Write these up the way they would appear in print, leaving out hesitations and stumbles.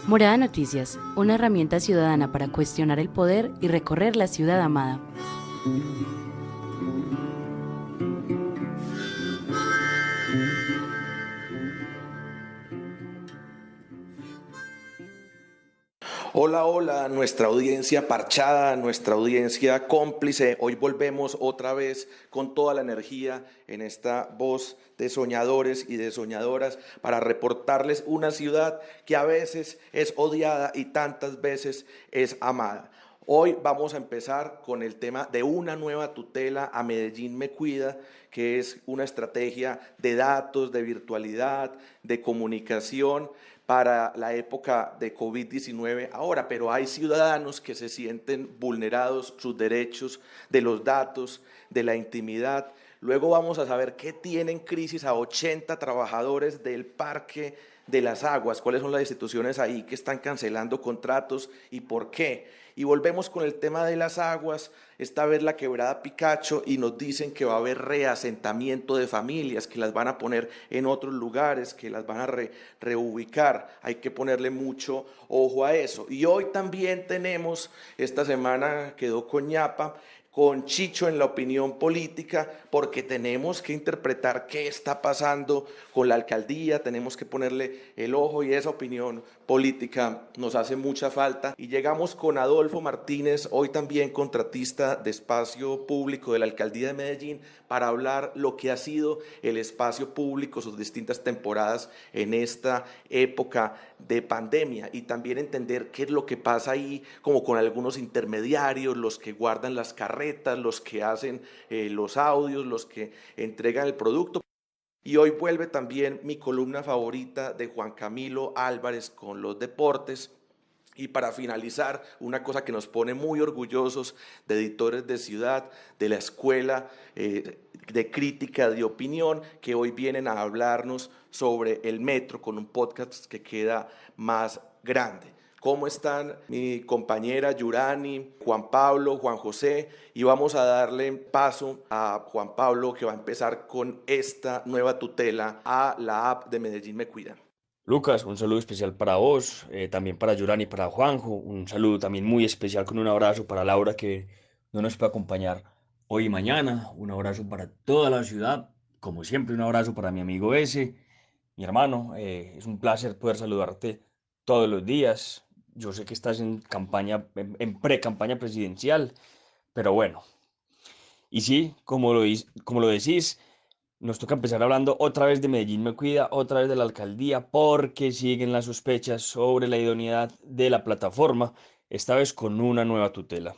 Morada Noticias, una herramienta ciudadana para cuestionar el poder y recorrer la ciudad amada. Hola, hola, nuestra audiencia parchada, nuestra audiencia cómplice. Hoy volvemos otra vez con toda la energía en esta voz de soñadores y de soñadoras para reportarles una ciudad que a veces es odiada y tantas veces es amada. Hoy vamos a empezar con el tema de una nueva tutela a Medellín Me Cuida, que es una estrategia de datos, de virtualidad, de comunicación para la época de COVID-19 ahora, pero hay ciudadanos que se sienten vulnerados sus derechos de los datos, de la intimidad. Luego vamos a saber qué tienen crisis a 80 trabajadores del Parque de las Aguas, cuáles son las instituciones ahí que están cancelando contratos y por qué. Y volvemos con el tema de las aguas, esta vez la quebrada Picacho, y nos dicen que va a haber reasentamiento de familias, que las van a poner en otros lugares, que las van a reubicar. Hay que ponerle mucho ojo a eso. Y hoy también tenemos, esta semana quedó con ñapa, con Chicho en la opinión política, porque tenemos que interpretar qué está pasando con la alcaldía, tenemos que ponerle el ojo y esa opinión política nos hace mucha falta. Y llegamos con Adolfo Martínez, hoy también contratista de espacio público de la alcaldía de Medellín, para hablar lo que ha sido el espacio público, sus distintas temporadas en esta época de pandemia y también entender qué es lo que pasa ahí, como con algunos intermediarios, los que guardan las carretas, los que hacen los audios, los que entregan el producto. Y hoy vuelve también mi columna favorita de Juan Camilo Álvarez con los deportes. Y para finalizar, una cosa que nos pone muy orgullosos de Editores de Ciudad, de la Escuela de Crítica de Opinión, que hoy vienen a hablarnos sobre el metro con un podcast que queda más grande. ¿Cómo están mi compañera Yurani, Juan Pablo, Juan José? Y vamos a darle paso a Juan Pablo, que va a empezar con esta nueva tutela a la app de Medellín Me Cuida. Lucas, un saludo especial para vos, también para Yurani y para Juanjo, un saludo también muy especial con un abrazo para Laura que no nos puede acompañar hoy y mañana, un abrazo para toda la ciudad, como siempre un abrazo para mi amigo ese, mi hermano, es un placer poder saludarte todos los días, yo sé que estás en campaña, en pre-campaña presidencial, pero bueno, y sí, como lo decís, nos toca empezar hablando otra vez de Medellín Me Cuida, otra vez de la alcaldía, porque siguen las sospechas sobre la idoneidad de la plataforma, esta vez con una nueva tutela.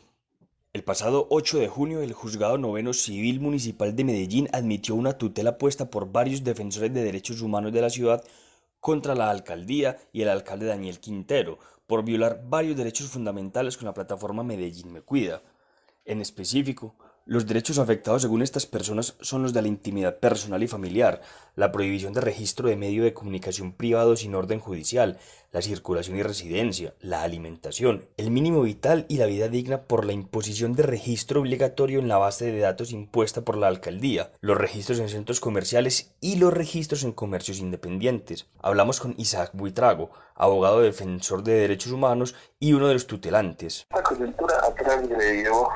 El pasado 8 de junio, el Juzgado Noveno Civil Municipal de Medellín admitió una tutela puesta por varios defensores de derechos humanos de la ciudad contra la alcaldía y el alcalde Daniel Quintero por violar varios derechos fundamentales con la plataforma Medellín Me Cuida. En específico, los derechos afectados según estas personas son los de la intimidad personal y familiar, la prohibición de registro de medio de comunicación privado sin orden judicial, la circulación y residencia, la alimentación, el mínimo vital y la vida digna por la imposición de registro obligatorio en la base de datos impuesta por la alcaldía, los registros en centros comerciales y los registros en comercios independientes. Hablamos con Isaac Buitrago, abogado defensor de derechos humanos y uno de los tutelantes. La coyuntura ha transgredido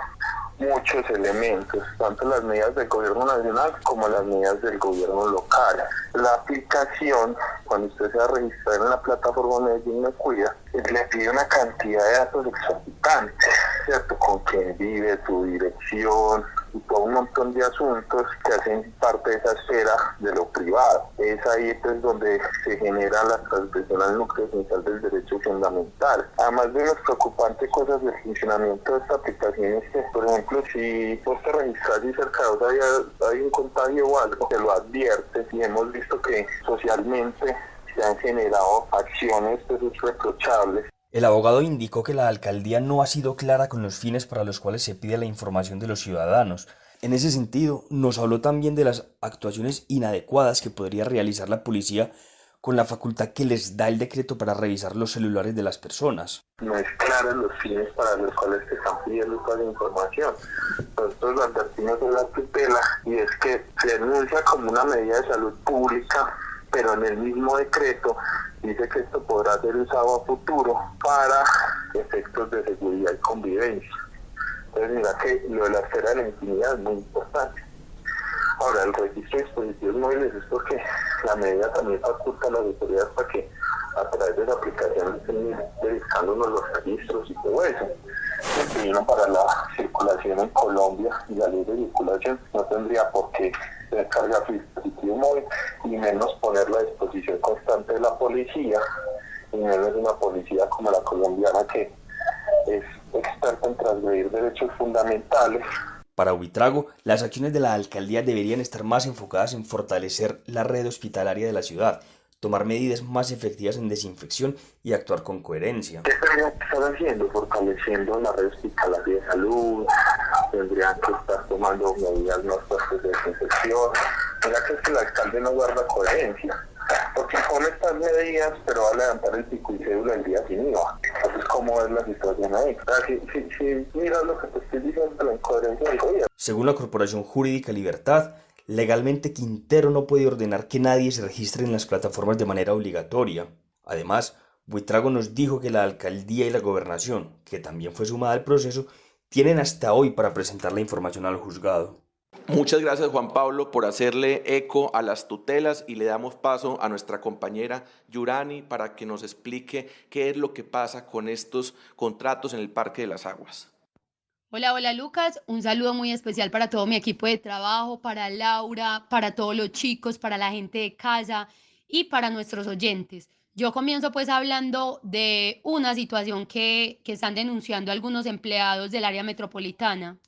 muchos elementos, tanto las medidas del gobierno nacional como las medidas del gobierno local. La aplicación, cuando usted se va a registrar en la plataforma Medellín Me Cuida, le pide una cantidad de datos exorbitantes, ¿cierto? Con quién vive, su dirección y todo un montón de asuntos que hacen parte de esa esfera de lo privado. Es ahí pues donde se genera la transgresión al núcleo esencial del derecho fundamental. Además de las preocupantes cosas del funcionamiento de esta aplicación es que, por ejemplo, si vos te registras y cerca de vos hay un contagio o algo, te lo advierte, y hemos visto que socialmente se han generado acciones reprochables. El abogado indicó que la alcaldía no ha sido clara con los fines para los cuales se pide la información de los ciudadanos. En ese sentido, nos habló también de las actuaciones inadecuadas que podría realizar la policía con la facultad que les da el decreto para revisar los celulares de las personas. No es clara los fines para los cuales se están pidiendo toda la información. Nosotros lo advertimos de la tutela y es que se denuncia como una medida de salud pública, pero en el mismo decreto dice que esto podrá ser usado a futuro para efectos de seguridad y convivencia. Entonces mira que lo de la esfera de la intimidad es muy importante. Ahora, el registro de dispositivos móviles es porque la medida también faculta a las autoridades para que a través de esa aplicación estén verificándonos los registros y todo eso. Que vino para la circulación en Colombia y la ley de circulación no tendría por qué descargar su dispositivo móvil y menos ponerlo a disposición constante de la policía, y menos una policía como la colombiana que es experta en transgredir derechos fundamentales. Para Buitrago, las acciones de la alcaldía deberían estar más enfocadas en fortalecer la red hospitalaria de la ciudad, tomar medidas más efectivas en desinfección y actuar con coherencia. ¿Qué tendrían que estar haciendo? Fortaleciendo la red hospitalaria de salud, tendrían que estar tomando medidas más fuertes de desinfección. Mira que es que el alcalde no guarda coherencia, porque pone estas medidas, pero va a levantar el pico y cédula el día sin IVA. Entonces, ¿cómo es la situación ahí? Si miras lo que te estoy diciendo, la incoherencia del gobierno. Según la Corporación Jurídica Libertad, legalmente Quintero no puede ordenar que nadie se registre en las plataformas de manera obligatoria. Además, Buitrago nos dijo que la alcaldía y la gobernación, que también fue sumada al proceso, tienen hasta hoy para presentar la información al juzgado. Muchas gracias, Juan Pablo, por hacerle eco a las tutelas, y le damos paso a nuestra compañera Yurani para que nos explique qué es lo que pasa con estos contratos en el Parque de las Aguas. Hola Lucas, un saludo muy especial para todo mi equipo de trabajo, para Laura, para todos los chicos, para la gente de casa y para nuestros oyentes. Yo comienzo pues hablando de una situación que están denunciando algunos empleados del área metropolitana.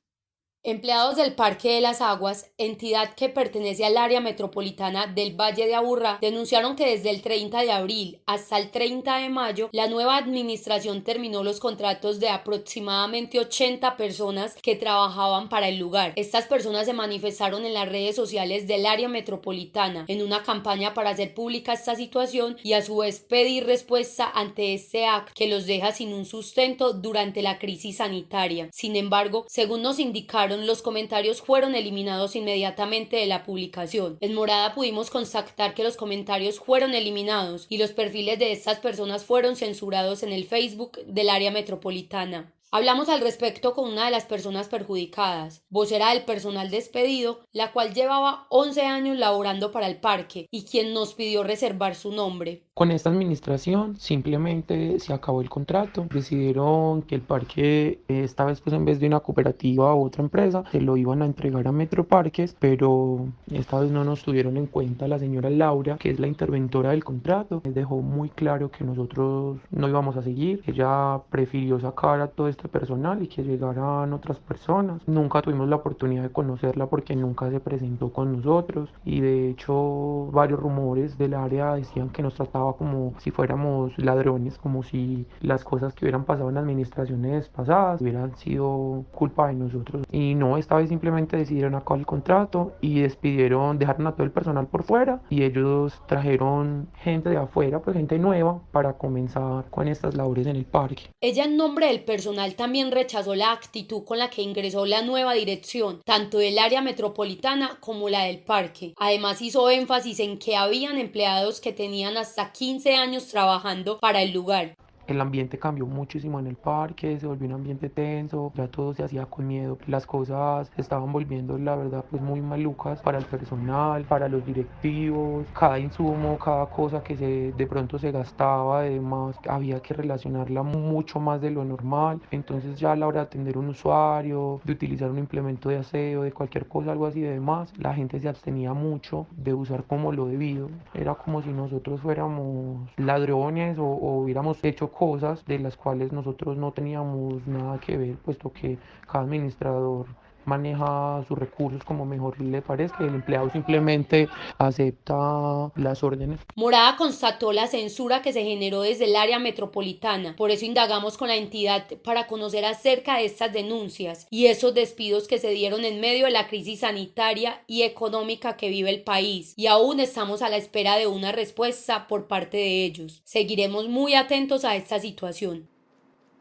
Empleados del Parque de las Aguas, entidad que pertenece al área metropolitana del Valle de Aburrá, denunciaron que desde el 30 de abril hasta el 30 de mayo, la nueva administración terminó los contratos de aproximadamente 80 personas que trabajaban para el lugar. Estas personas se manifestaron en las redes sociales del área metropolitana en una campaña para hacer pública esta situación y a su vez pedir respuesta ante este acto que los deja sin un sustento durante la crisis sanitaria. Sin embargo, según nos indicaron, los comentarios fueron eliminados inmediatamente de la publicación. En Morada pudimos constatar que los comentarios fueron eliminados y los perfiles de estas personas fueron censurados en el Facebook del área metropolitana. Hablamos al respecto con una de las personas perjudicadas, vocera del personal despedido, la cual llevaba 11 años laborando para el parque y quien nos pidió reservar su nombre. Con esta administración simplemente se acabó el contrato, decidieron que el parque esta vez pues en vez de una cooperativa u otra empresa se lo iban a entregar a Metroparques, pero esta vez no nos tuvieron en cuenta. La señora Laura, que es la interventora del contrato, les dejó muy claro que nosotros no íbamos a seguir. Ella prefirió sacar a todo este personal y que llegaran otras personas. Nunca tuvimos la oportunidad de conocerla porque nunca se presentó con nosotros y de hecho varios rumores del área decían que nos trataba como si fuéramos ladrones, como si las cosas que hubieran pasado en administraciones pasadas hubieran sido culpa de nosotros. Y no, esta vez simplemente decidieron acabar el contrato y dejaron a todo el personal por fuera y ellos trajeron gente de afuera, pues gente nueva para comenzar con estas labores en el parque. Ella en nombre del personal también rechazó la actitud con la que ingresó la nueva dirección, tanto del área metropolitana como la del parque. Además hizo énfasis en que habían empleados que tenían hasta 15 años trabajando para el lugar. El ambiente cambió muchísimo en el parque, se volvió un ambiente tenso, ya todo se hacía con miedo, las cosas se estaban volviendo la verdad pues muy malucas para el personal, para los directivos, cada insumo, cada cosa que de pronto se gastaba, además había que relacionarla mucho más de lo normal, entonces ya a la hora de atender un usuario, de utilizar un implemento de aseo, de cualquier cosa, algo así de demás, la gente se abstenía mucho de usar como lo debido, era como si nosotros fuéramos ladrones o hubiéramos hecho cosas de las cuales nosotros no teníamos nada que ver, puesto que cada administrador maneja sus recursos como mejor le parezca y el empleado simplemente acepta las órdenes. Morada constató la censura que se generó desde el área metropolitana, por eso indagamos con la entidad para conocer acerca de estas denuncias y esos despidos que se dieron en medio de la crisis sanitaria y económica que vive el país, y aún estamos a la espera de una respuesta por parte de ellos. Seguiremos muy atentos a esta situación.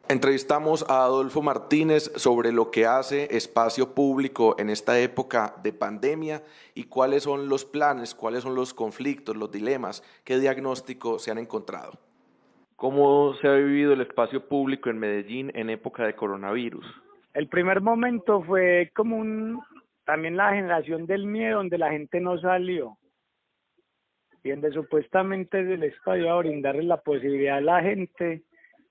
Entrevistamos a Adolfo Martínez sobre lo que hace Espacio Público en esta época de pandemia y cuáles son los planes, cuáles son los conflictos, los dilemas, qué diagnóstico se han encontrado. ¿Cómo se ha vivido el espacio público en Medellín en época de coronavirus? El primer momento fue como también la generación del miedo, donde la gente no salió y donde supuestamente el Estado iba a brindarle la posibilidad a la gente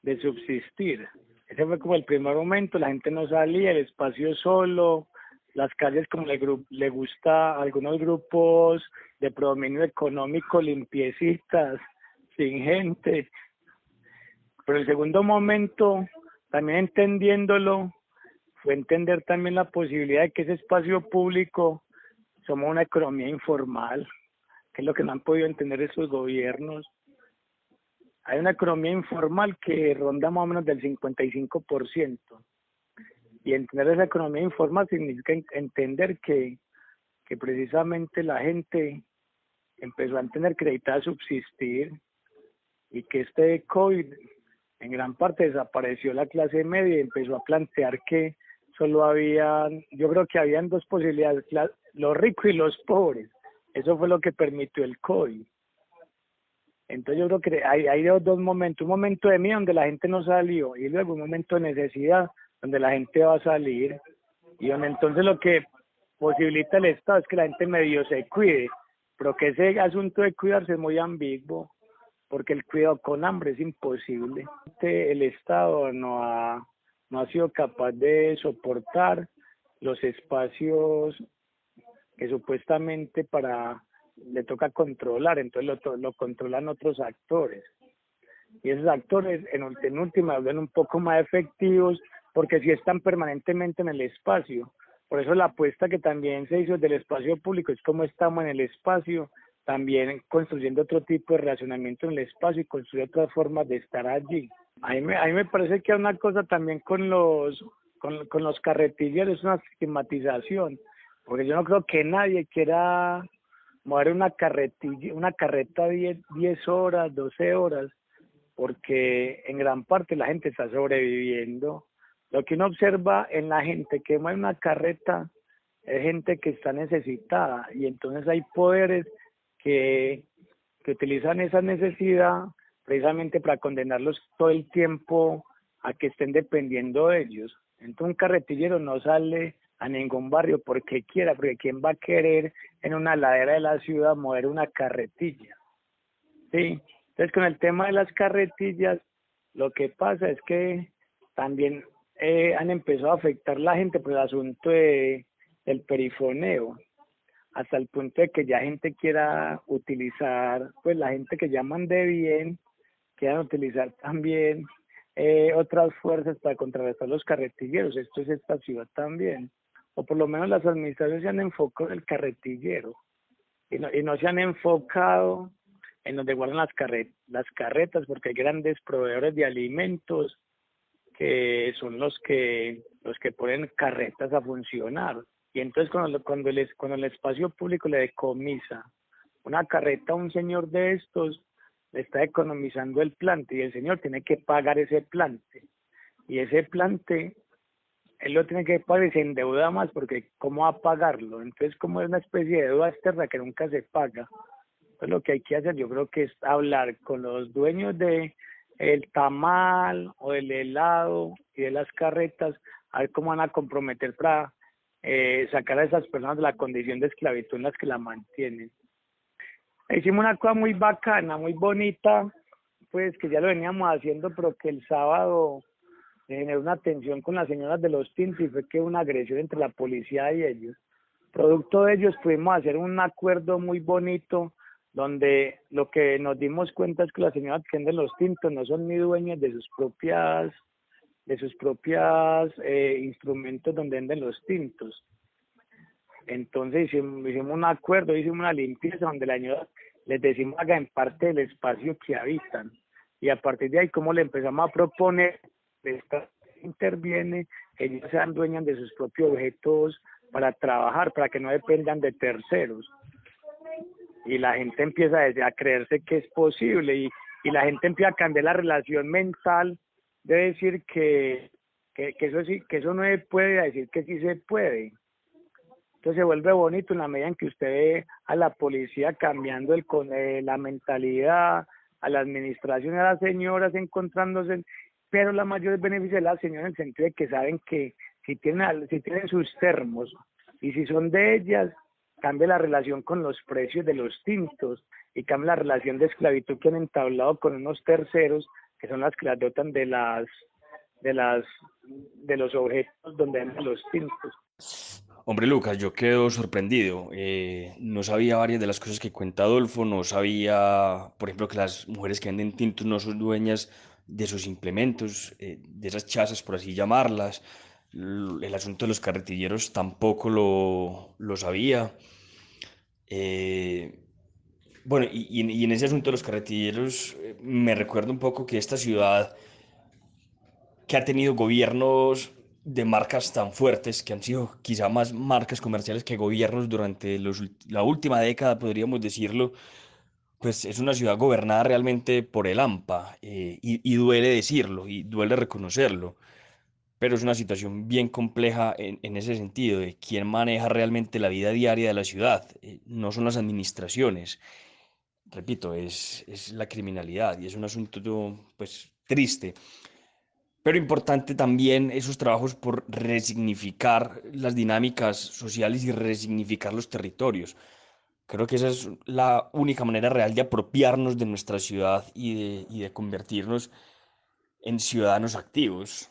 de subsistir. Ese fue como el primer momento, la gente no salía, el espacio solo, las calles como le gusta a algunos grupos de predominio económico, limpiecitas, sin gente. Pero el segundo momento, también entendiéndolo, fue entender también la posibilidad de que ese espacio público somos una economía informal, que es lo que no han podido entender esos gobiernos. Hay una economía informal que ronda más o menos del 55%. Y entender esa economía informal significa entender que precisamente la gente empezó a tener que necesitar subsistir y que este COVID en gran parte desapareció la clase media y empezó a plantear que yo creo que habían dos posibilidades, los ricos y los pobres. Eso fue lo que permitió el COVID. Entonces yo creo que hay dos momentos, un momento de miedo donde la gente no salió y luego un momento de necesidad donde la gente va a salir y donde entonces lo que posibilita el Estado es que la gente medio se cuide, pero que ese asunto de cuidarse es muy ambiguo porque el cuidado con hambre es imposible. El Estado no ha sido capaz de soportar los espacios que supuestamente le toca controlar, entonces lo controlan otros actores. Y esos actores en última vuelven un poco más efectivos porque si están permanentemente en el espacio. Por eso la apuesta que también se hizo del espacio público es cómo estamos en el espacio, también construyendo otro tipo de relacionamiento en el espacio y construir otras formas de estar allí. A mí me parece que hay una cosa también con los carretilleros, una estigmatización, porque yo no creo que nadie quiera mover una carreta 10 horas, 12 horas, porque en gran parte la gente está sobreviviendo. Lo que uno observa en la gente que mueve una carreta es gente que está necesitada y entonces hay poderes que utilizan esa necesidad precisamente para condenarlos todo el tiempo a que estén dependiendo de ellos. Entonces un carretillero no sale a ningún barrio porque quiera, porque ¿quién va a querer en una ladera de la ciudad mover una carretilla? ¿Sí? Entonces con el tema de las carretillas, lo que pasa es que también han empezado a afectar la gente por el asunto del perifoneo, hasta el punto de que ya gente quiera utilizar, pues la gente que llaman de bien, quieran utilizar también otras fuerzas para contrarrestar los carretilleros. Esto es esta ciudad también. O por lo menos las administraciones se han enfocado en el carretillero y no se han enfocado en donde guardan las carretas, porque hay grandes proveedores de alimentos que son los que ponen carretas a funcionar. Y entonces cuando el espacio público le decomisa una carreta a un señor de estos, le está economizando el plante y el señor tiene que pagar ese plante. Y ese plante, él lo tiene que pagar y se endeuda más porque ¿cómo va a pagarlo? Entonces como es una especie de deuda externa que nunca se paga. Entonces lo que hay que hacer yo creo que es hablar con los dueños de el tamal o el helado y de las carretas, a ver cómo van a comprometer para sacar a esas personas de la condición de esclavitud en las que la mantienen. Hicimos una cosa muy bacana, muy bonita, pues que ya lo veníamos haciendo, pero que el sábado generó una tensión con las señoras de los tintos y fue que una agresión entre la policía y ellos. Producto de ellos pudimos hacer un acuerdo muy bonito donde lo que nos dimos cuenta es que las señoras que venden los tintos no son ni dueñas de sus propias instrumentos donde venden los tintos. Entonces hicimos un acuerdo, hicimos una limpieza donde la señora les decimos hagan parte del espacio que habitan y a partir de ahí como le empezamos a proponer interviene que ellos sean dueñas de sus propios objetos para trabajar, para que no dependan de terceros. Y la gente empieza a creerse que es posible y la gente empieza a cambiar la relación mental de decir que eso sí, que eso no se puede decir que sí se puede. Entonces se vuelve bonito en la medida en que usted ve a la policía cambiando la mentalidad, a la administración, a las señoras encontrándose, pero la mayor beneficio de las señoras en el sentido de que saben que si tienen sus termos y si son de ellas, cambia la relación con los precios de los tintos y cambia la relación de esclavitud que han entablado con unos terceros que son las que las dotan de los objetos donde venden los tintos. Hombre, Lucas, yo quedo sorprendido. No sabía varias de las cosas que cuenta Adolfo. No sabía, por ejemplo, que las mujeres que venden tintos no son dueñas de sus implementos, de esas chazas, por así llamarlas. El asunto de los carretilleros tampoco lo sabía. Eh, bueno, y en ese asunto de los carretilleros, me recuerda un poco que esta ciudad que ha tenido gobiernos de marcas tan fuertes, que han sido quizá más marcas comerciales que gobiernos durante la última década, podríamos decirlo, pues es una ciudad gobernada realmente por el AMPA, y duele decirlo, y duele reconocerlo, pero es una situación bien compleja en ese sentido, de quién maneja realmente la vida diaria de la ciudad. No son las administraciones, repito, es la criminalidad, y es un asunto pues triste. Pero importante también esos trabajos por resignificar las dinámicas sociales y resignificar los territorios. Creo que esa es la única manera real de apropiarnos de nuestra ciudad y de convertirnos en ciudadanos activos.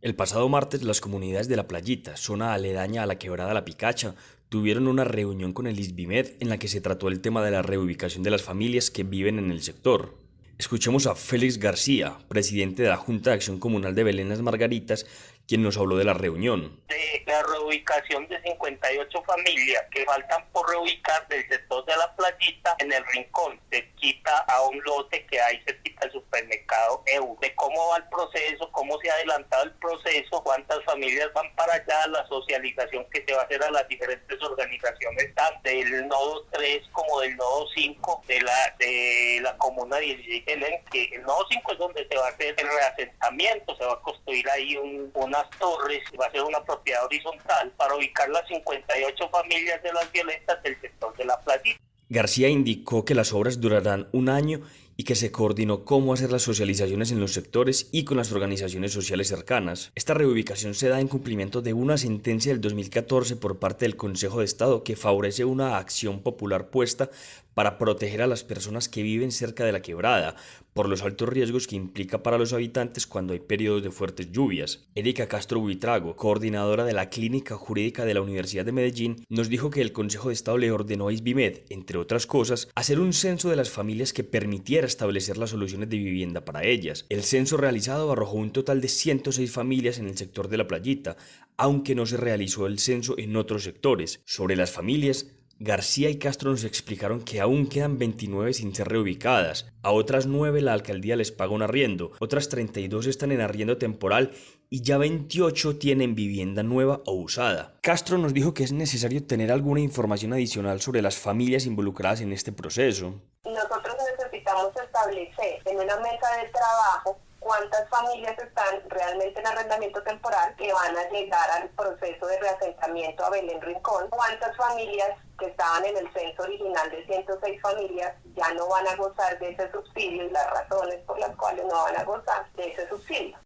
El pasado martes, las comunidades de La Playita, zona aledaña a la quebrada La Picacha, tuvieron una reunión con el ISBIMED en la que se trató el tema de la reubicación de las familias que viven en el sector. Escuchemos a Félix García, presidente de la Junta de Acción Comunal de Belén Las Margaritas, quien nos habló de la reunión. De la reubicación de 58 familias que faltan por reubicar del sector de La Playita en el Rincón, cerquita a un lote que hay cerquita al supermercado EU. De cómo va el proceso, cómo se ha adelantado el proceso, cuántas familias van para allá, la socialización que se va a hacer a las diferentes organizaciones, tanto del nodo 3 como del nodo 5 de la comuna 16 de Belén, que el nodo 5 es donde se va a hacer el reasentamiento, se va a construir ahí unas torres, va a ser una propiedad horizontal para ubicar las 58 familias de las violentas del sector de La Playita. García indicó que las obras durarán un año y que se coordinó cómo hacer las socializaciones en los sectores y con las organizaciones sociales cercanas. Esta reubicación se da en cumplimiento de una sentencia del 2014 por parte del Consejo de Estado que favorece una acción popular puesta para proteger a las personas que viven cerca de la quebrada por los altos riesgos que implica para los habitantes cuando hay periodos de fuertes lluvias. Erika Castro Buitrago, coordinadora de la Clínica Jurídica de la Universidad de Medellín, nos dijo que el Consejo de Estado le ordenó a ISBIMED, entre otras cosas, hacer un censo de las familias que permitiera establecer las soluciones de vivienda para ellas. El censo realizado arrojó un total de 106 familias en el sector de La Playita, aunque no se realizó el censo en otros sectores. Sobre las familias, García y Castro nos explicaron que aún quedan 29 sin ser reubicadas, a otras 9 la alcaldía les paga un arriendo, otras 32 están en arriendo temporal y ya 28 tienen vivienda nueva o usada. Castro nos dijo que es necesario tener alguna información adicional sobre las familias involucradas en este proceso. Nosotros necesitamos establecer en una mesa de trabajo cuántas familias están realmente en arrendamiento temporal que van a llegar al proceso de reasentamiento a Belén Rincón, cuántas familias que estaban en el censo original de 106 familias ya no van a gozar de ese subsidio y las razones por las cuales no van a gozar de ese subsidio.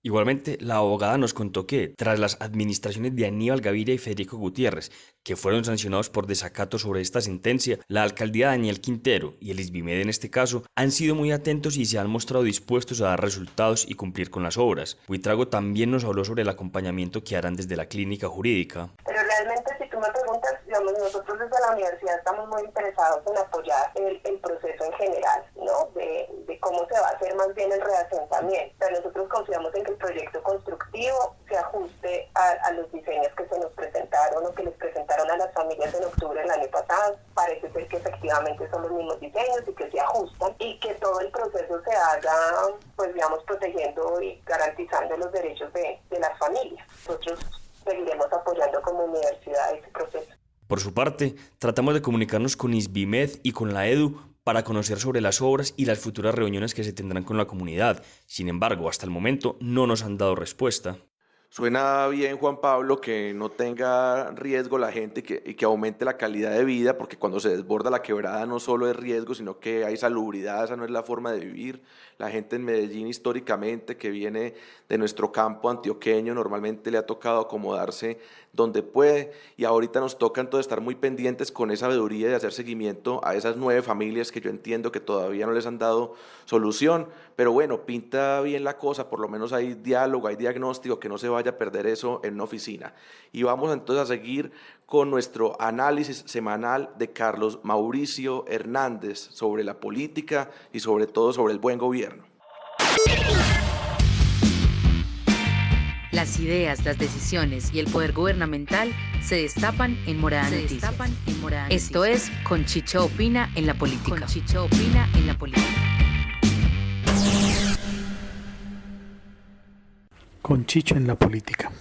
Igualmente, la abogada nos contó que, tras las administraciones de Aníbal Gaviria y Federico Gutiérrez, que fueron sancionados por desacato sobre esta sentencia, la alcaldía de Daniel Quintero y el ISBIMED en este caso han sido muy atentos y se han mostrado dispuestos a dar resultados y cumplir con las obras. Buitrago también nos habló sobre el acompañamiento que harán desde la clínica jurídica. Pero realmente, si tú me preguntas, digamos, nosotros desde la universidad estamos muy interesados en apoyar el proceso en general, ¿no? De cómo se va a hacer más bien el reasentamiento. O sea, nosotros confiamos en que el proyecto constructivo se ajuste a los diseños que se nos presentaron o que les presentaron a las familias en octubre del año pasado. Parece ser que efectivamente son los mismos diseños y que se ajustan y que todo el proceso se haga, pues digamos, protegiendo y garantizando los derechos de las familias. Nosotros seguiremos apoyando como universidad ese proceso. Por su parte, tratamos de comunicarnos con ISBIMED y con la EDU para conocer sobre las obras y las futuras reuniones que se tendrán con la comunidad. Sin embargo, hasta el momento no nos han dado respuesta. Suena bien, Juan Pablo, que no tenga riesgo la gente y que aumente la calidad de vida, porque cuando se desborda la quebrada no solo es riesgo, sino que hay salubridad, esa no es la forma de vivir. La gente en Medellín históricamente, que viene de nuestro campo antioqueño, normalmente le ha tocado acomodarse donde puede, y ahorita nos toca entonces estar muy pendientes con esa sabiduría de hacer seguimiento a esas 9 familias que yo entiendo que todavía no les han dado solución, pero bueno, pinta bien la cosa, por lo menos hay diálogo, hay diagnóstico, que no se vaya a perder eso en una oficina. Y vamos entonces a seguir con nuestro análisis semanal de Carlos Mauricio Hernández sobre la política y sobre todo sobre el buen gobierno. Las ideas, las decisiones y el poder gubernamental se destapan en Morada Noticias. Esto es Con Chicho Opina en la Política. Con Chicho Opina en la Política. Con Chicho en la Política.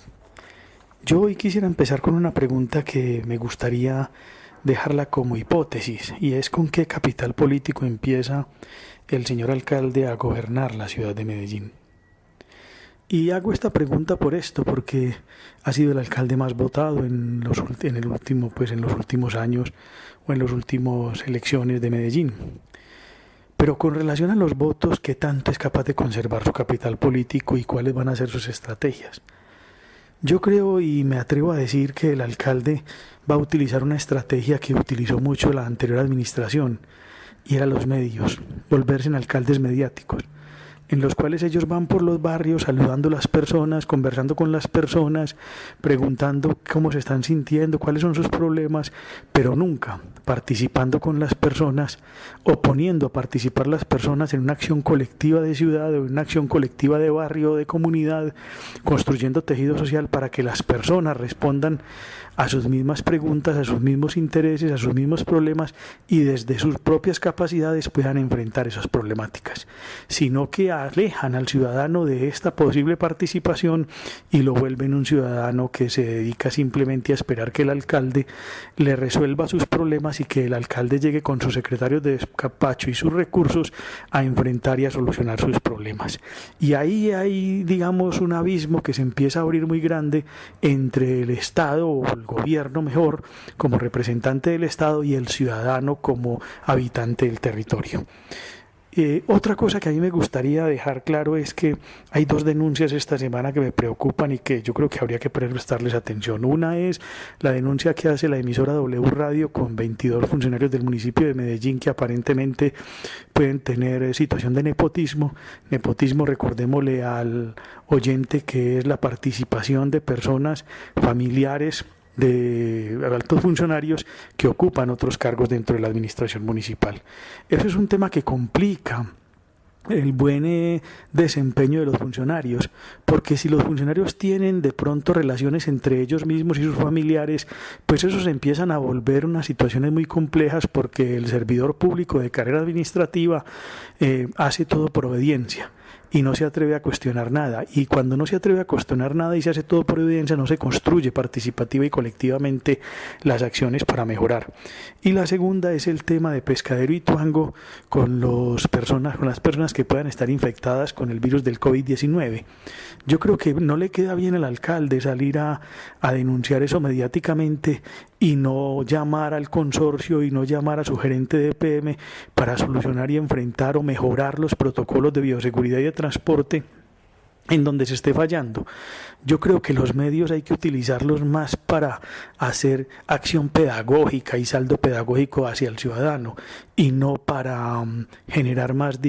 Yo hoy quisiera empezar con una pregunta que me gustaría dejarla como hipótesis, y es: ¿con qué capital político empieza el señor alcalde a gobernar la ciudad de Medellín? Y hago esta pregunta porque ha sido el alcalde más votado en los últimos años o en las últimas elecciones de Medellín. Pero con relación a los votos, ¿qué tanto es capaz de conservar su capital político y cuáles van a ser sus estrategias? Yo creo y me atrevo a decir que el alcalde va a utilizar una estrategia que utilizó mucho la anterior administración, y era los medios, volverse en alcaldes mediáticos, en los cuales ellos van por los barrios saludando a las personas, conversando con las personas, preguntando cómo se están sintiendo, cuáles son sus problemas, pero nunca participando con las personas o poniendo a participar las personas en una acción colectiva de ciudad o en una acción colectiva de barrio o de comunidad, construyendo tejido social para que las personas respondan a sus mismas preguntas, a sus mismos intereses, a sus mismos problemas, y desde sus propias capacidades puedan enfrentar esas problemáticas, sino que alejan al ciudadano de esta posible participación y lo vuelven un ciudadano que se dedica simplemente a esperar que el alcalde le resuelva sus problemas y que el alcalde llegue con sus secretarios de despacho y sus recursos a enfrentar y a solucionar sus problemas. Y ahí hay, digamos, un abismo que se empieza a abrir muy grande entre el Estado, o el gobierno mejor, como representante del Estado, y el ciudadano como habitante del territorio. Otra cosa que a mí me gustaría dejar claro es que hay 2 denuncias esta semana que me preocupan y que yo creo que habría que prestarles atención. Una es la denuncia que hace la emisora W Radio con 22 funcionarios del municipio de Medellín que aparentemente pueden tener situación de nepotismo. Nepotismo, recordémosle al oyente, que es la participación de personas familiares de altos funcionarios que ocupan otros cargos dentro de la administración municipal. Eso es un tema que complica el buen desempeño de los funcionarios, porque si los funcionarios tienen de pronto relaciones entre ellos mismos y sus familiares, pues eso se empiezan a volver unas situaciones muy complejas, porque el servidor público de carrera administrativa hace todo por obediencia y no se atreve a cuestionar nada, y cuando no se atreve a cuestionar nada y se hace todo por evidencia, no se construye participativa y colectivamente las acciones para mejorar. Y la segunda es el tema de Pescadero y Tuango con las personas que puedan estar infectadas con el virus del COVID-19. Yo creo que no le queda bien al alcalde salir a denunciar eso mediáticamente y no llamar al consorcio y no llamar a su gerente de EPM para solucionar y enfrentar o mejorar los protocolos de bioseguridad y de transporte en donde se esté fallando. Yo creo que los medios hay que utilizarlos más para hacer acción pedagógica y saldo pedagógico hacia el ciudadano, y no para generar más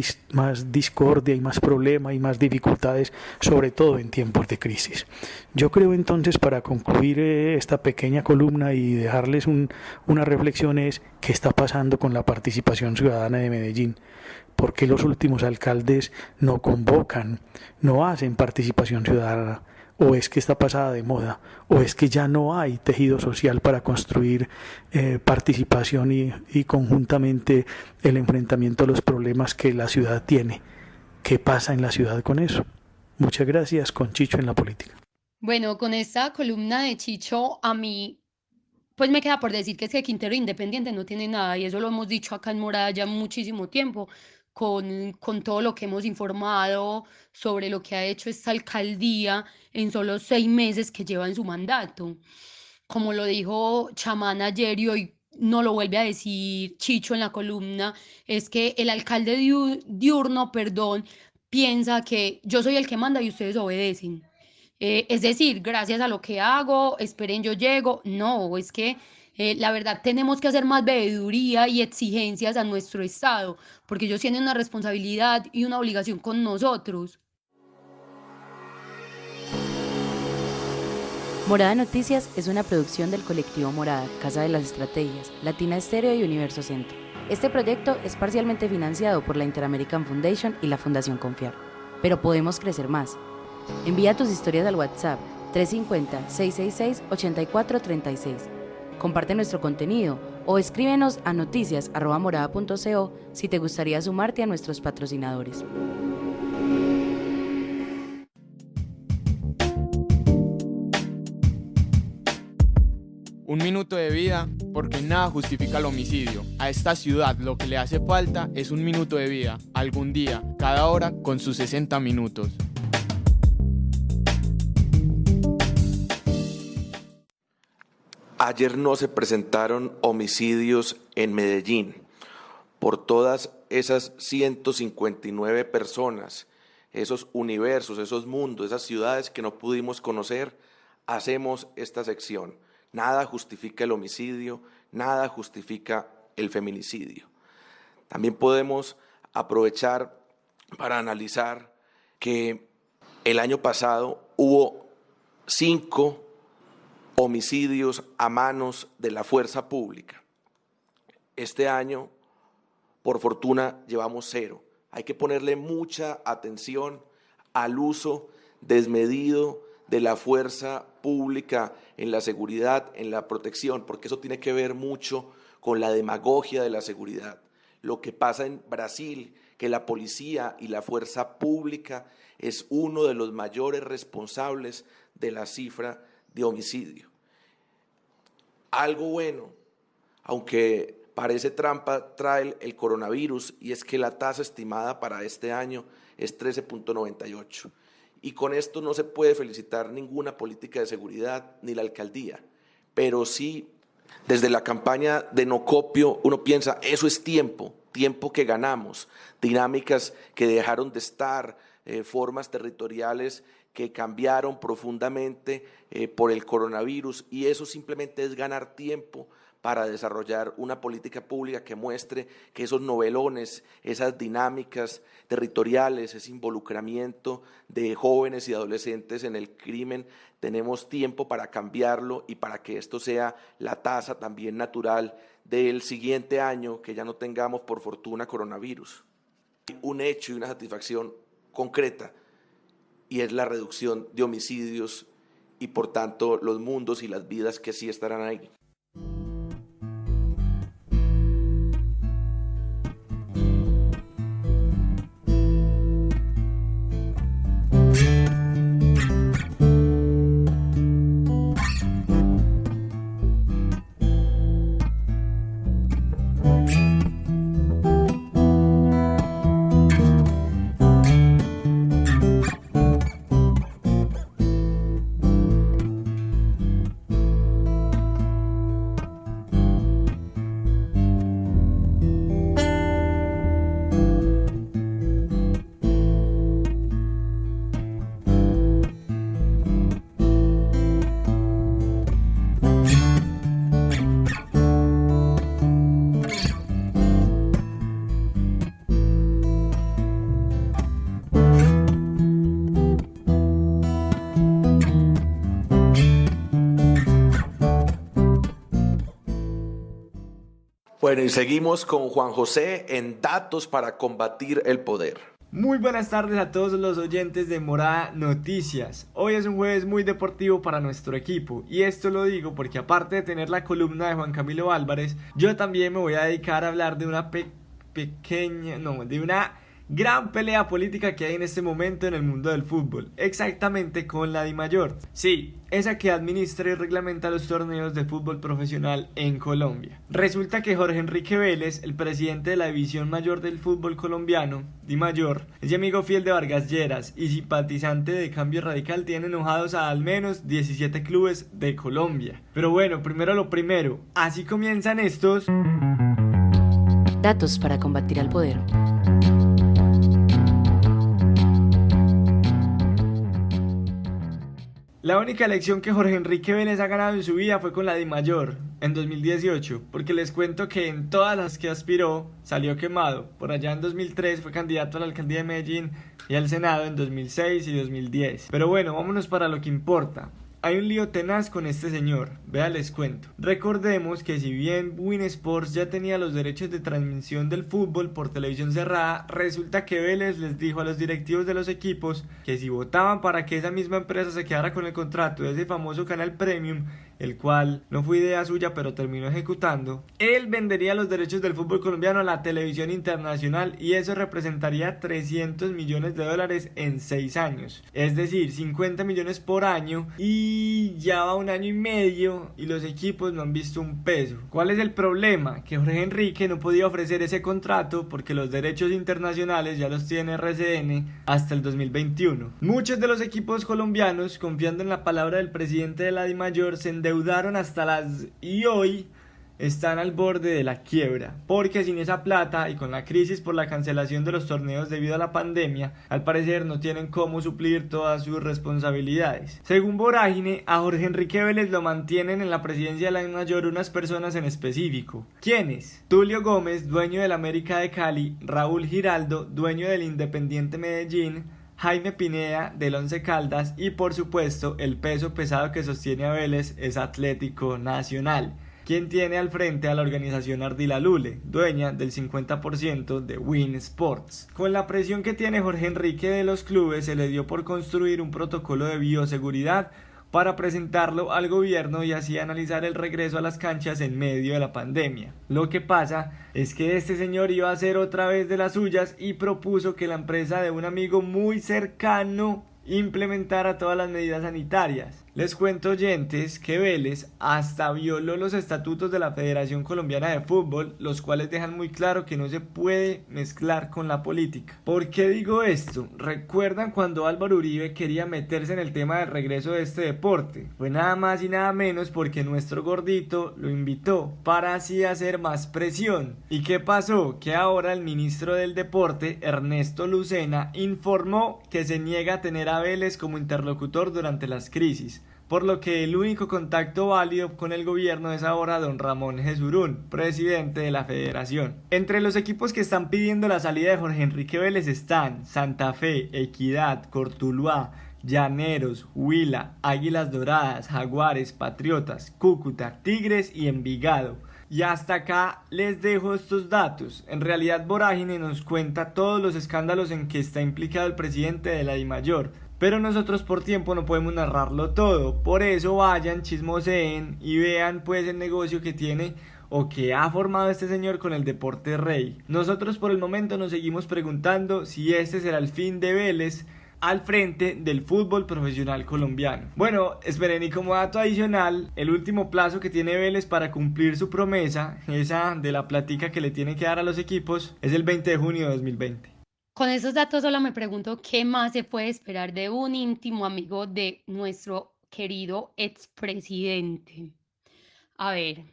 discordia y más problema y más dificultades, sobre todo en tiempos de crisis. Yo creo entonces, para concluir esta pequeña columna y dejarles una reflexión, es qué está pasando con la participación ciudadana de Medellín. ¿Por qué los últimos alcaldes no convocan, no hacen participación ciudadana? ¿O es que está pasada de moda? ¿O es que ya no hay tejido social para construir participación y conjuntamente el enfrentamiento a los problemas que la ciudad tiene? ¿Qué pasa en la ciudad con eso? Muchas gracias. Con Chicho en la Política. Bueno, con esta columna de Chicho, a mí pues me queda por decir que es que Quintero Independiente no tiene nada, y eso lo hemos dicho acá en Morada ya muchísimo tiempo, con todo lo que hemos informado sobre lo que ha hecho esta alcaldía en solo 6 meses que lleva en su mandato. Como lo dijo Chamán ayer y hoy no lo vuelve a decir Chicho en la columna, es que el alcalde diurno, perdón, piensa que yo soy el que manda y ustedes obedecen. Es decir, gracias a lo que hago, esperen, yo llego. No, es que la verdad tenemos que hacer más veeduría y exigencias a nuestro Estado, porque ellos tienen una responsabilidad y una obligación con nosotros. Morada Noticias es una producción del colectivo Morada, Casa de las Estrategias, Latina Estéreo y Universo Centro. Este proyecto es parcialmente financiado por la Inter-American Foundation y la Fundación Confiar. Pero podemos crecer más. Envía tus historias al WhatsApp 350-666-8436. Comparte nuestro contenido o escríbenos a noticias@morada.co si te gustaría sumarte a nuestros patrocinadores. Un minuto de vida, porque nada justifica el homicidio. A esta ciudad lo que le hace falta es un minuto de vida, algún día, cada hora con sus 60 minutos. Ayer no se presentaron homicidios en Medellín. Por todas esas 159 personas, esos universos, esos mundos, esas ciudades que no pudimos conocer, hacemos esta sección. Nada justifica el homicidio, nada justifica el feminicidio. También podemos aprovechar para analizar que el año pasado hubo 5 homicidios a manos de la fuerza pública. Este año, por fortuna, llevamos 0. Hay que ponerle mucha atención al uso desmedido de la fuerza pública en la seguridad, en la protección, porque eso tiene que ver mucho con la demagogia de la seguridad. Lo que pasa en Brasil, que la policía y la fuerza pública es uno de los mayores responsables de la cifra de homicidio. Algo bueno, aunque parece trampa, trae el coronavirus, y es que la tasa estimada para este año es 13.98. Y con esto no se puede felicitar ninguna política de seguridad ni la alcaldía, pero sí, desde la campaña de no copio, uno piensa, eso es tiempo que ganamos, dinámicas que dejaron de estar, formas territoriales que cambiaron profundamente por el coronavirus, y eso simplemente es ganar tiempo para desarrollar una política pública que muestre que esos novelones, esas dinámicas territoriales, ese involucramiento de jóvenes y adolescentes en el crimen, tenemos tiempo para cambiarlo y para que esto sea la tasa también natural del siguiente año, que ya no tengamos por fortuna coronavirus. Un hecho y una satisfacción concreta, y es la reducción de homicidios y por tanto los mundos y las vidas que sí estarán ahí. Bueno, y seguimos con Juan José en Datos para combatir el poder. Muy buenas tardes a todos los oyentes de Morada Noticias. Hoy es un jueves muy deportivo para nuestro equipo, y esto lo digo porque aparte de tener la columna de Juan Camilo Álvarez, yo también me voy a dedicar a hablar de una Gran pelea política que hay en este momento en el mundo del fútbol, exactamente con la DIMAYOR. Sí, esa que administra y reglamenta los torneos de fútbol profesional en Colombia. Resulta que Jorge Enrique Vélez, el presidente de la división mayor del fútbol colombiano, DIMAYOR, es amigo fiel de Vargas Lleras y simpatizante de Cambio Radical, tiene enojados a al menos 17 clubes de Colombia. Pero bueno, primero lo primero, así comienzan estos datos para combatir al poder. La única elección que Jorge Enrique Vélez ha ganado en su vida fue con la DIMAYOR en 2018, porque les cuento que en todas las que aspiró salió quemado. Por allá en 2003 fue candidato a la alcaldía de Medellín y al Senado en 2006 y 2010. Pero bueno, vámonos para lo que importa. Hay un lío tenaz con este señor, vea les cuento. Recordemos que si bien Win Sports ya tenía los derechos de transmisión del fútbol por televisión cerrada, resulta que Vélez les dijo a los directivos de los equipos que si votaban para que esa misma empresa se quedara con el contrato de ese famoso canal Premium, el cual no fue idea suya pero terminó ejecutando, él vendería los derechos del fútbol colombiano a la televisión internacional y eso representaría 300 millones de dólares en 6 años, es decir, 50 millones por año, y ya va 1 año y medio y los equipos no han visto un peso. ¿Cuál es el problema? Que Jorge Enrique no podía ofrecer ese contrato porque los derechos internacionales ya los tiene RCN hasta el 2021. Muchos de los equipos colombianos, confiando en la palabra del presidente de la DIMAYOR, se endeudaron hasta las y hoy están al borde de la quiebra, porque sin esa plata y con la crisis por la cancelación de los torneos debido a la pandemia, al parecer no tienen cómo suplir todas sus responsabilidades. Según Vorágine, a Jorge Enrique Vélez lo mantienen en la presidencia de la DIMAYOR unas personas en específico. ¿Quiénes? Tulio Gómez, dueño del América de Cali, Raúl Giraldo, dueño del Independiente Medellín, Jaime Pineda del Once Caldas y por supuesto el peso pesado que sostiene a Vélez es Atlético Nacional, quien tiene al frente a la organización Ardila Lule, dueña del 50% de Win Sports. Con la presión que tiene Jorge Enrique de los clubes, se le dio por construir un protocolo de bioseguridad para presentarlo al gobierno y así analizar el regreso a las canchas en medio de la pandemia. Lo que pasa es que este señor iba a hacer otra vez de las suyas y propuso que la empresa de un amigo muy cercano implementara todas las medidas sanitarias. Les cuento, oyentes, que Vélez hasta violó los estatutos de la Federación Colombiana de Fútbol, los cuales dejan muy claro que no se puede mezclar con la política. ¿Por qué digo esto? ¿Recuerdan cuando Álvaro Uribe quería meterse en el tema del regreso de este deporte? Fue nada más y nada menos porque nuestro gordito lo invitó para así hacer más presión. ¿Y qué pasó? Que ahora el ministro del Deporte, Ernesto Lucena, informó que se niega a tener a Vélez como interlocutor durante las crisis, por lo que el único contacto válido con el gobierno es ahora don Ramón Jesurún, presidente de la federación. Entre los equipos que están pidiendo la salida de Jorge Enrique Vélez están Santa Fe, Equidad, Cortuluá, Llaneros, Huila, Águilas Doradas, Jaguares, Patriotas, Cúcuta, Tigres y Envigado. Y hasta acá les dejo estos datos. En realidad Vorágine nos cuenta todos los escándalos en que está implicado el presidente de la DIMAYOR, pero nosotros por tiempo no podemos narrarlo todo. Por eso vayan, chismoseen y vean pues el negocio que tiene o que ha formado este señor con el deporte rey. Nosotros por el momento nos seguimos preguntando si este será el fin de Vélez al frente del fútbol profesional colombiano. Bueno, esperen, y como dato adicional, el último plazo que tiene Vélez para cumplir su promesa, esa de la platica que le tiene que dar a los equipos, es el 20 de junio de 2020. Con esos datos solo me pregunto qué más se puede esperar de un íntimo amigo de nuestro querido expresidente. A ver,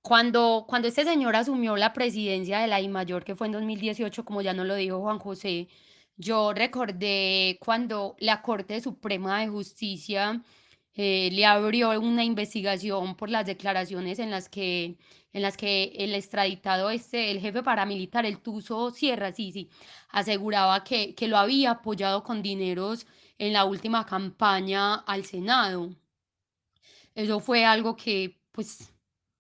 cuando este señor asumió la presidencia de la DIMAYOR, que fue en 2018, como ya nos lo dijo Juan José, yo recordé cuando la Corte Suprema de Justicia le abrió una investigación por las declaraciones en las que el extraditado el jefe paramilitar, el Tuzo Sierra, sí, aseguraba que lo había apoyado con dineros en la última campaña al Senado. Eso fue algo que, pues,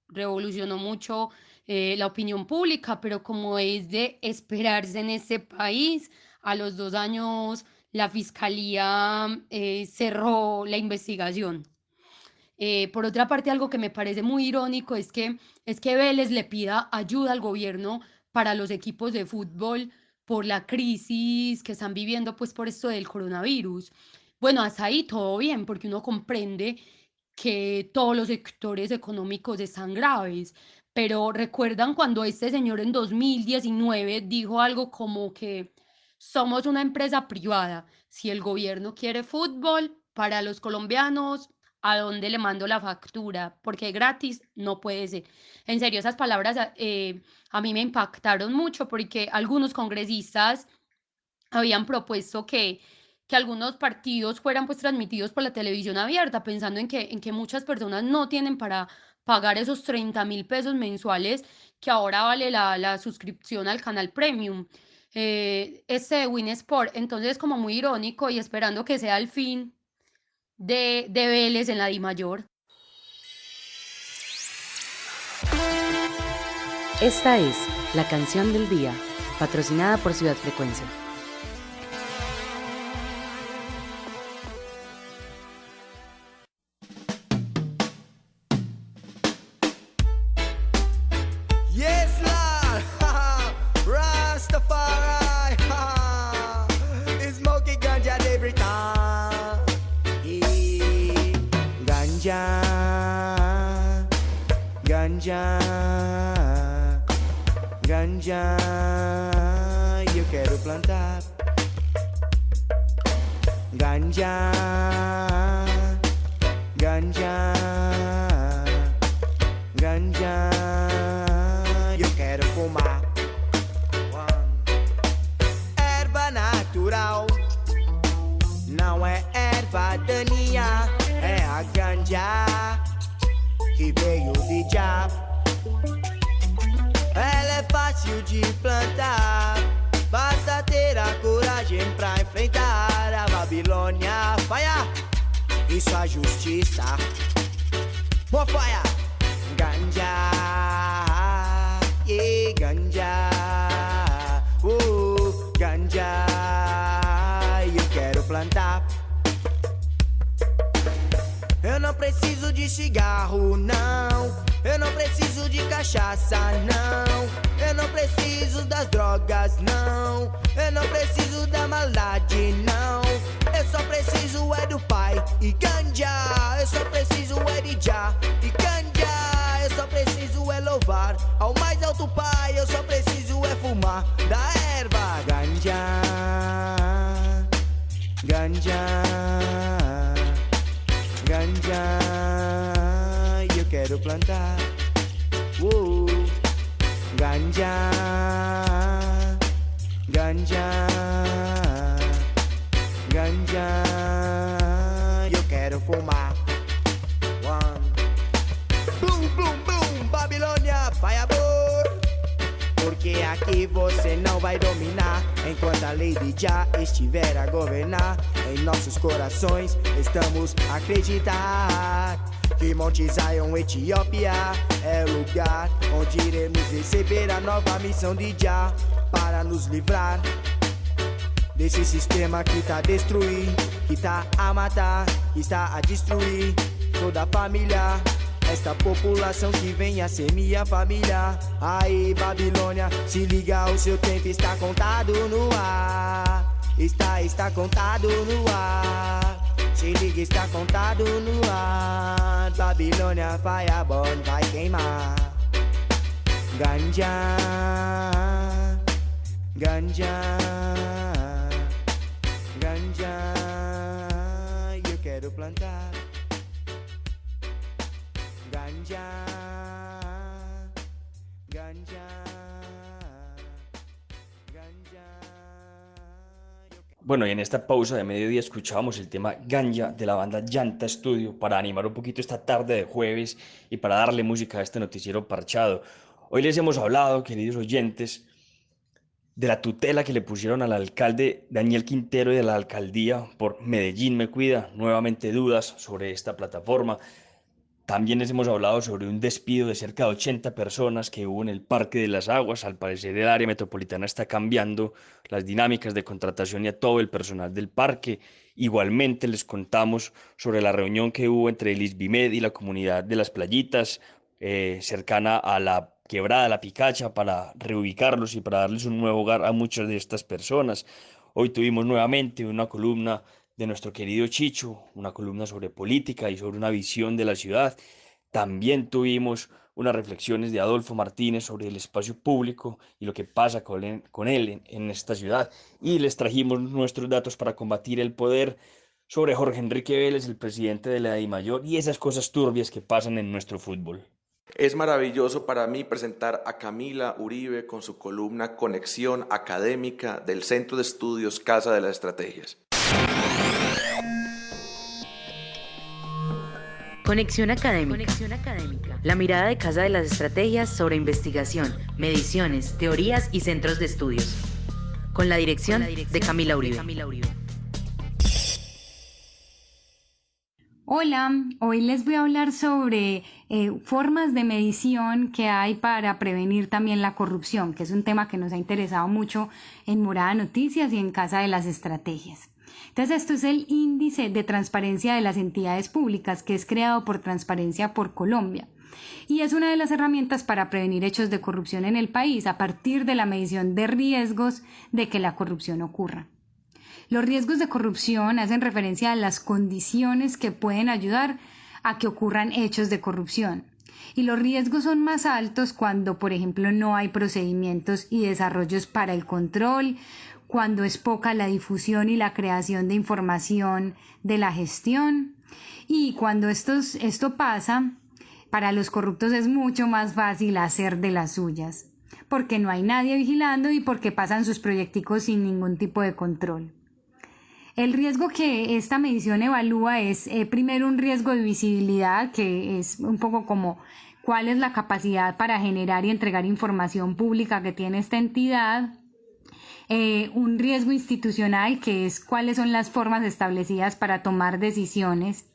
revolucionó mucho la opinión pública, pero como es de esperarse en este país, a los 2 años la fiscalía cerró la investigación. Por otra parte, algo que me parece muy irónico es que Vélez le pida ayuda al gobierno para los equipos de fútbol por la crisis que están viviendo pues por esto del coronavirus. Bueno, hasta ahí todo bien, porque uno comprende que todos los sectores económicos están graves, pero recuerdan cuando este señor en 2019 dijo algo como que somos una empresa privada, si el gobierno quiere fútbol para los colombianos, ¿a dónde le mando la factura? Porque gratis no puede ser. En serio, esas palabras a mí me impactaron mucho porque algunos congresistas habían propuesto que algunos partidos fueran pues transmitidos por la televisión abierta, pensando en que muchas personas no tienen para pagar esos 30.000 pesos mensuales que ahora vale la suscripción al canal Premium. Este de Win Sport, entonces como muy irónico y esperando que sea el fin de Vélez en la DIMAYOR. Esta es la canción del día, patrocinada por Ciudad Frecuencia. Yes, Lord, Rastafari, is smoking ganja every time. Ganja, ganja, ganja, eu quero plantar. Ganja, ganja, ganja, eu quero fumar. Erva natural, não é erva daninha, é a ganja que veio de diabo. Ela é fácil de plantar, basta ter a coragem pra enfrentar a Babilônia. Fire, isso é justiça. More fire, ganja, yeah, ganja, ganja, eu quero plantar. Eu não preciso de cigarro, não. Eu não preciso de cachaça, não. Eu não preciso das drogas, não. Eu não preciso da maldade, não. Eu só preciso é do Pai e ganja. Eu só preciso é de Jah e ganja. Eu só preciso é louvar ao mais alto Pai. Eu só preciso é fumar da erva ganja, ganja, ganja. Eu quero plantar. Ganja, ganja, ganja. Eu quero fumar. Boom, boom, boom, Babilônia, vai amor. Porque aqui você não vai dominar enquanto a lei de Jah estiver a governar. Em nossos corações estamos a acreditar que Monte Zion, Etiópia, é o lugar onde iremos receber a nova missão de Jah para nos livrar desse sistema que tá a destruir, que tá a matar, que está a destruir toda a família. Esta população que vem a ser minha família. Aí, Babilônia, se liga, o seu tempo está contado no ar. Está contado no ar. Se liga, está contado no ar. Babilônia, Fireborn vai queimar. Ganja, ganja, ganja. Eu quero plantar. Ganja, ganja, ganja. Bueno, y en esta pausa de mediodía escuchábamos el tema Ganja de la banda Llanta Studio para animar un poquito esta tarde de jueves y para darle música a este noticiero parchado. Hoy les hemos hablado, queridos oyentes, de la tutela que le pusieron al alcalde Daniel Quintero y de la alcaldía por Medellín Me Cuida. Nuevamente dudas sobre esta plataforma. También les hemos hablado sobre un despido de cerca de 80 personas que hubo en el Parque de las Aguas. Al parecer el área metropolitana está cambiando las dinámicas de contratación y a todo el personal del parque. Igualmente les contamos sobre la reunión que hubo entre el ISBIMED y la comunidad de las playitas, cercana a la Quebrada, La Picacha, para reubicarlos y para darles un nuevo hogar a muchas de estas personas. Hoy tuvimos nuevamente una columna de nuestro querido Chicho, una columna sobre política y sobre una visión de la ciudad. También tuvimos unas reflexiones de Adolfo Martínez sobre el espacio público y lo que pasa con él en esta ciudad. Y les trajimos nuestros datos para combatir el poder sobre Jorge Enrique Vélez, el presidente de la DIMAYOR, y esas cosas turbias que pasan en nuestro fútbol. Es maravilloso para mí presentar a Camila Uribe con su columna Conexión Académica del Centro de Estudios Casa de las Estrategias. Conexión Académica. La mirada de Casa de las Estrategias sobre investigación, mediciones, teorías y centros de estudios. Con la dirección de Camila Uribe. Hola, hoy les voy a hablar sobre formas de medición que hay para prevenir también la corrupción, que es un tema que nos ha interesado mucho en Morada Noticias y en Casa de las Estrategias. Entonces, esto es el índice de transparencia de las entidades públicas que es creado por Transparencia por Colombia y es una de las herramientas para prevenir hechos de corrupción en el país a partir de la medición de riesgos de que la corrupción ocurra. Los riesgos de corrupción hacen referencia a las condiciones que pueden ayudar a que ocurran hechos de corrupción. Y los riesgos son más altos cuando, por ejemplo, no hay procedimientos y desarrollos para el control, cuando es poca la difusión y la creación de información de la gestión. Y cuando esto pasa, para los corruptos es mucho más fácil hacer de las suyas, porque no hay nadie vigilando y porque pasan sus proyecticos sin ningún tipo de control. El riesgo que esta medición evalúa es primero un riesgo de visibilidad, que es un poco como cuál es la capacidad para generar y entregar información pública que tiene esta entidad. Un riesgo institucional, que es cuáles son las formas establecidas para tomar decisiones.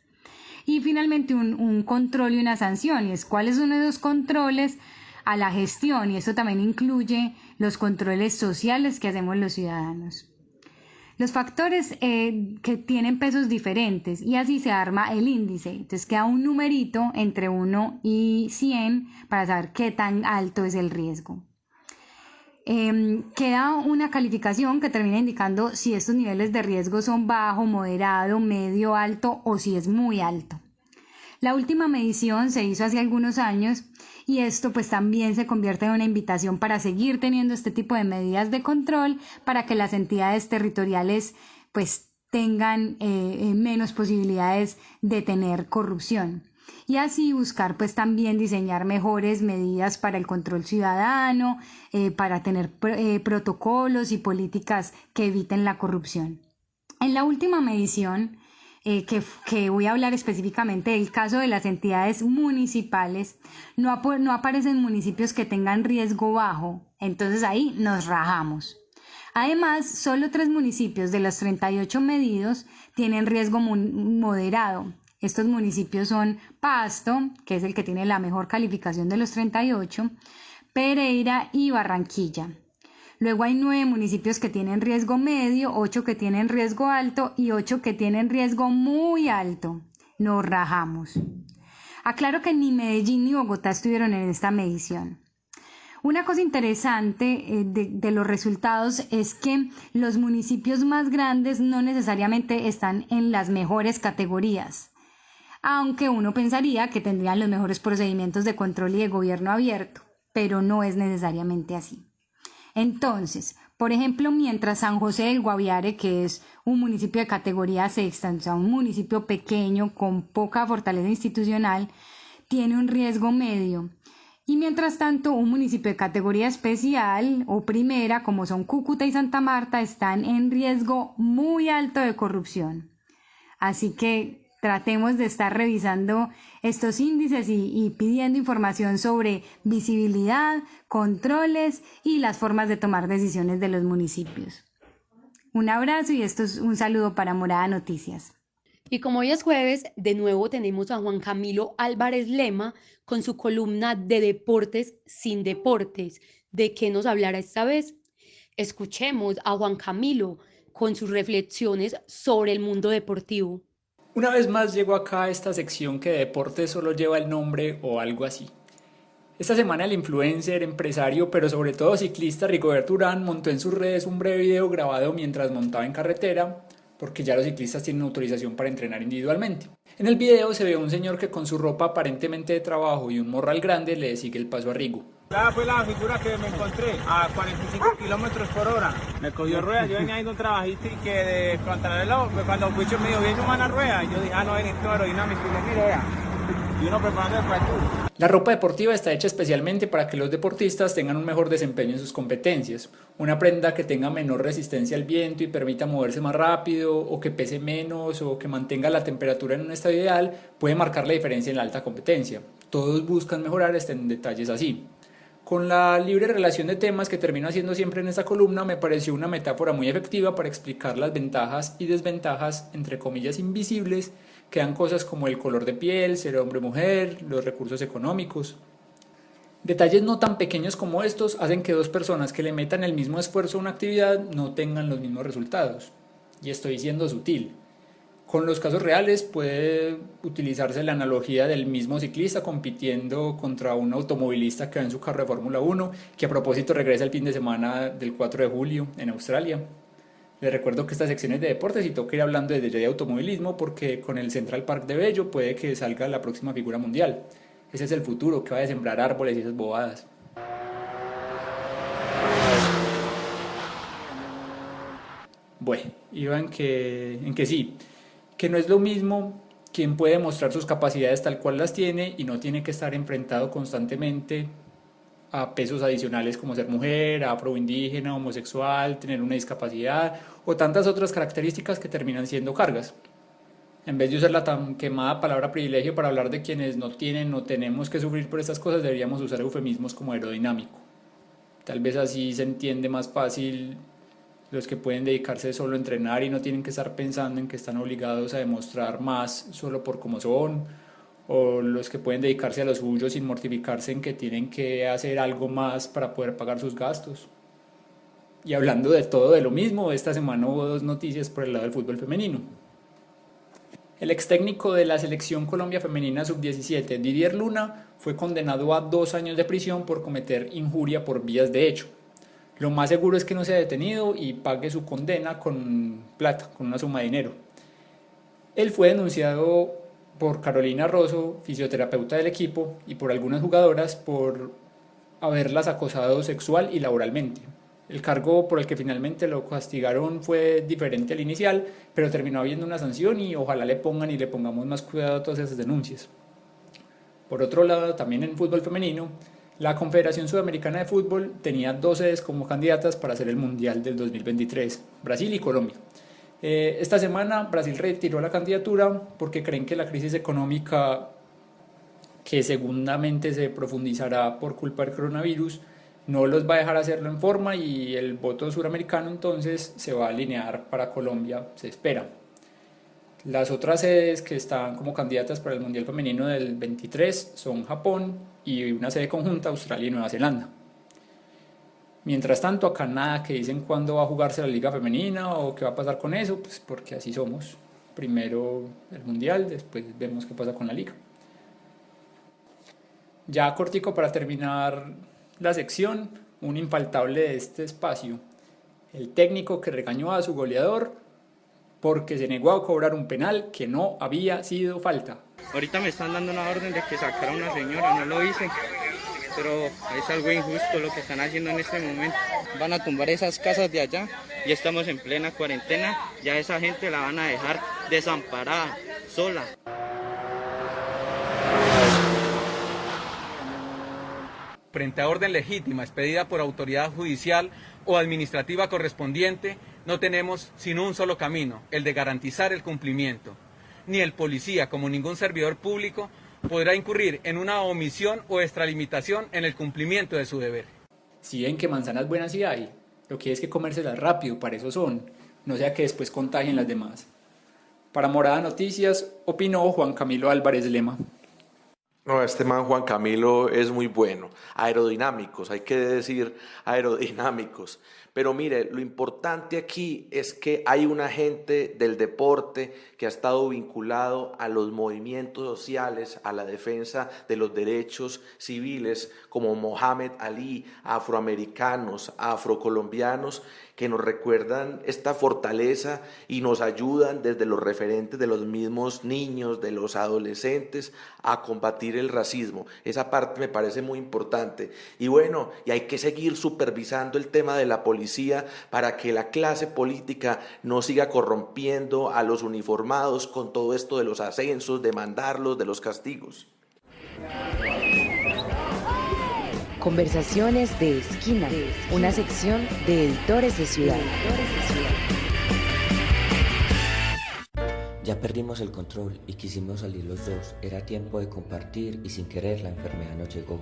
Y finalmente un control y una sanción, y es cuáles son esos controles a la gestión, y eso también incluye los controles sociales que hacemos los ciudadanos. Los factores que tienen pesos diferentes y así se arma el índice. Entonces queda un numerito entre 1 y 100 para saber qué tan alto es el riesgo. Queda una calificación que termina indicando si estos niveles de riesgo son bajo, moderado, medio, alto o si es muy alto. La última medición se hizo hace algunos años y esto pues también se convierte en una invitación para seguir teniendo este tipo de medidas de control para que las entidades territoriales pues tengan menos posibilidades de tener corrupción. Y así buscar pues también diseñar mejores medidas para el control ciudadano, para tener protocolos y políticas que eviten la corrupción. En la última medición, que voy a hablar específicamente del caso de las entidades municipales, no aparecen municipios que tengan riesgo bajo, entonces ahí nos rajamos. Además, solo 3 municipios de los 38 medidos tienen riesgo moderado. Estos municipios son Pasto, que es el que tiene la mejor calificación de los 38, Pereira y Barranquilla. Luego hay 9 municipios que tienen riesgo medio, 8 que tienen riesgo alto y 8 que tienen riesgo muy alto. Nos rajamos. Aclaro que ni Medellín ni Bogotá estuvieron en esta medición. Una cosa interesante de los resultados es que los municipios más grandes no necesariamente están en las mejores categorías, aunque uno pensaría que tendrían los mejores procedimientos de control y de gobierno abierto, pero no es necesariamente así. Entonces, por ejemplo, mientras San José del Guaviare, que es un municipio de categoría sexta, o sea, un municipio pequeño con poca fortaleza institucional, tiene un riesgo medio. Y mientras tanto, un municipio de categoría especial o primera, como son Cúcuta y Santa Marta, están en riesgo muy alto de corrupción. Así que tratemos de estar revisando estos índices y pidiendo información sobre visibilidad, controles y las formas de tomar decisiones de los municipios. Un abrazo y esto es un saludo para Morada Noticias. Y como hoy es jueves, de nuevo tenemos a Juan Camilo Álvarez Lema con su columna de Deportes sin Deportes. ¿De qué nos hablará esta vez? Escuchemos a Juan Camilo con sus reflexiones sobre el mundo deportivo. Una vez más llego acá a esta sección que de deportes solo lleva el nombre o algo así. Esta semana el influencer, empresario, pero sobre todo ciclista Rigoberto Urán montó en sus redes un breve video grabado mientras montaba en carretera, porque ya los ciclistas tienen autorización para entrenar individualmente. En el video se ve un señor que con su ropa aparentemente de trabajo y un morral grande le sigue el paso a Rigo. Esa fue la figura que me encontré a 45 kilómetros por hora. Me cogió ruedas, yo venía haciendo un trabajito y que de contrarreloj, cuando fui me dijo, viene una rueda, y yo dije, no, viene todo aerodinámico, y le miro, vea. Y uno preparando para el tour. La ropa deportiva está hecha especialmente para que los deportistas tengan un mejor desempeño en sus competencias. Una prenda que tenga menor resistencia al viento y permita moverse más rápido, o que pese menos, o que mantenga la temperatura en un estado ideal, puede marcar la diferencia en la alta competencia. Todos buscan mejorar en detalles así. Con la libre relación de temas que termino haciendo siempre en esta columna, me pareció una metáfora muy efectiva para explicar las ventajas y desventajas, entre comillas, invisibles, que dan cosas como el color de piel, ser hombre o mujer, los recursos económicos. Detalles no tan pequeños como estos hacen que dos personas que le metan el mismo esfuerzo a una actividad no tengan los mismos resultados. Y estoy siendo sutil. Con los casos reales puede utilizarse la analogía del mismo ciclista compitiendo contra un automovilista que va en su carro de Fórmula 1, que a propósito regresa el fin de semana del 4 de julio en Australia. Les recuerdo que estas secciones de deportes y toca ir hablando desde ya de automovilismo, porque con el Central Park de Bello puede que salga la próxima figura mundial. Ese es el futuro, que va a sembrar árboles y esas bobadas. Bueno, iba en que sí, que no es lo mismo quien puede mostrar sus capacidades tal cual las tiene y no tiene que estar enfrentado constantemente a pesos adicionales como ser mujer, afroindígena, homosexual, tener una discapacidad o tantas otras características que terminan siendo cargas. En vez de usar la tan quemada palabra privilegio para hablar de quienes no tienen o tenemos que sufrir por estas cosas, deberíamos usar eufemismos como aerodinámico. Tal vez así se entiende más fácil los que pueden dedicarse solo a entrenar y no tienen que estar pensando en que están obligados a demostrar más solo por cómo son, o los que pueden dedicarse a lo suyo sin mortificarse en que tienen que hacer algo más para poder pagar sus gastos. Y hablando de todo de lo mismo, esta semana hubo dos noticias por el lado del fútbol femenino. El ex técnico de la selección Colombia femenina sub-17, Didier Luna, fue condenado a 2 años de prisión por cometer injuria por vías de hecho. Lo más seguro es que no sea detenido y pague su condena con plata, con una suma de dinero. Él fue denunciado por Carolina Rosso, fisioterapeuta del equipo, y por algunas jugadoras por haberlas acosado sexual y laboralmente. El cargo por el que finalmente lo castigaron fue diferente al inicial, pero terminó habiendo una sanción y ojalá le pongamos más cuidado a todas esas denuncias. Por otro lado, también en fútbol femenino, la Confederación Sudamericana de Fútbol tenía 2 sedes como candidatas para hacer el Mundial del 2023, Brasil y Colombia. Esta semana Brasil retiró la candidatura porque creen que la crisis económica, que seguramente se profundizará por culpa del coronavirus, no los va a dejar hacerlo en forma y el voto suramericano entonces se va a alinear para Colombia, se espera. Las otras sedes que están como candidatas para el Mundial Femenino del 23 son Japón y una sede conjunta Australia y Nueva Zelanda. Mientras tanto, acá nada que dicen cuándo va a jugarse la Liga Femenina o qué va a pasar con eso, pues porque así somos. Primero el Mundial, después vemos qué pasa con la Liga. Ya cortico para terminar la sección, un infaltable de este espacio. El técnico que regañó a su goleador porque se negó a cobrar un penal que no había sido falta. Ahorita me están dando una orden de que sacara a una señora, no lo hice, pero es algo injusto lo que están haciendo en este momento. Van a tumbar esas casas de allá, ya estamos en plena cuarentena, ya esa gente la van a dejar desamparada, sola. Frente a orden legítima expedida por autoridad judicial o administrativa correspondiente, no tenemos sino un solo camino, el de garantizar el cumplimiento. Ni el policía, como ningún servidor público, podrá incurrir en una omisión o extralimitación en el cumplimiento de su deber. Si ven que manzanas buenas sí hay, lo que es que comérselas rápido, para eso son, no sea que después contagien las demás. Para Morada Noticias, opinó Juan Camilo Álvarez Lema. No, este man Juan Camilo es muy bueno. Aerodinámicos, hay que decir aerodinámicos. Pero mire, lo importante aquí es que hay un agente del deporte que ha estado vinculado a los movimientos sociales, a la defensa de los derechos civiles, como Mohamed Ali, afroamericanos, afrocolombianos, que nos recuerdan esta fortaleza y nos ayudan desde los referentes de los mismos niños, de los adolescentes, a combatir el racismo. Esa parte me parece muy importante. Y bueno, y hay que seguir supervisando el tema de la policía para que la clase política no siga corrompiendo a los uniformados con todo esto de los ascensos, de mandarlos, de los castigos. Conversaciones de esquina, una sección de Editores de Ciudad. Ya perdimos el control y quisimos salir los dos. Era tiempo de compartir y sin querer la enfermedad nos llegó.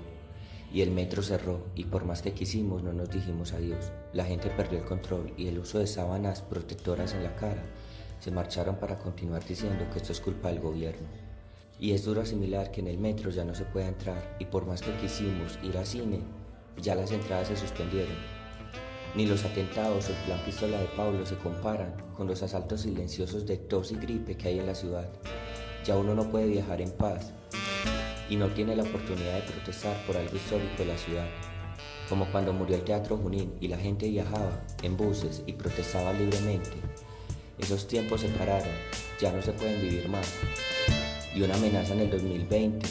Y el metro cerró y por más que quisimos no nos dijimos adiós. La gente perdió el control y el uso de sábanas protectoras en la cara. Se marcharon para continuar diciendo que esto es culpa del gobierno. Y es duro asimilar que en el metro ya no se puede entrar y por más que quisimos ir al cine, ya las entradas se suspendieron. Ni los atentados o el plan Pistola de Pablo se comparan con los asaltos silenciosos de tos y gripe que hay en la ciudad. Ya uno no puede viajar en paz y no tiene la oportunidad de protestar por algo histórico de la ciudad, como cuando murió el Teatro Junín y la gente viajaba en buses y protestaba libremente. Esos tiempos se pararon, ya no se pueden vivir más. Y una amenaza en el 2020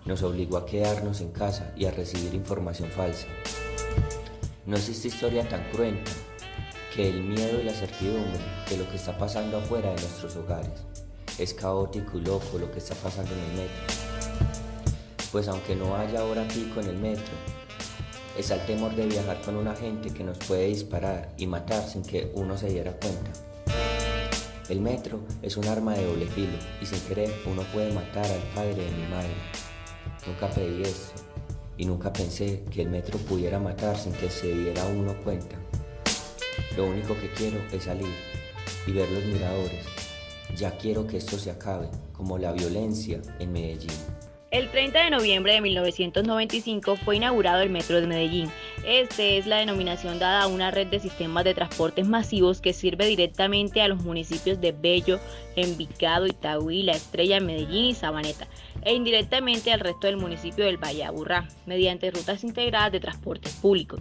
nos obligó a quedarnos en casa y a recibir información falsa. No existe historia tan cruenta que el miedo y la certidumbre de lo que está pasando afuera de nuestros hogares. Es caótico y loco lo que está pasando en el metro. Pues aunque no haya hora pico en el metro, está el temor de viajar con un agente que nos puede disparar y matar sin que uno se diera cuenta. El metro es un arma de doble filo y sin querer uno puede matar al padre de mi madre. Nunca pedí esto y nunca pensé que el metro pudiera matar sin que se diera uno cuenta. Lo único que quiero es salir y ver los miradores. Ya quiero que esto se acabe, como la violencia en Medellín. El 30 de noviembre de 1995 fue inaugurado el Metro de Medellín. Este es la denominación dada a una red de sistemas de transportes masivos que sirve directamente a los municipios de Bello, Envigado, Itagüí, La Estrella, Medellín y Sabaneta, e indirectamente al resto del municipio del Valle de Aburrá, mediante rutas integradas de transporte público.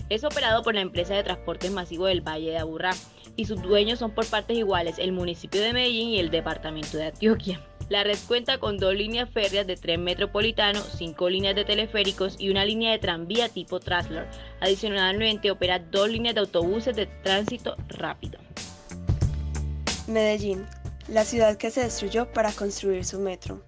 Es operado por la empresa de transportes masivos del Valle de Aburrá y sus dueños son por partes iguales el municipio de Medellín y el departamento de Antioquia. La red cuenta con 2 líneas férreas de tren metropolitano, 5 líneas de teleféricos y una línea de tranvía tipo Traslor. Adicionalmente opera 2 líneas de autobuses de tránsito rápido. Medellín, la ciudad que se destruyó para construir su metro.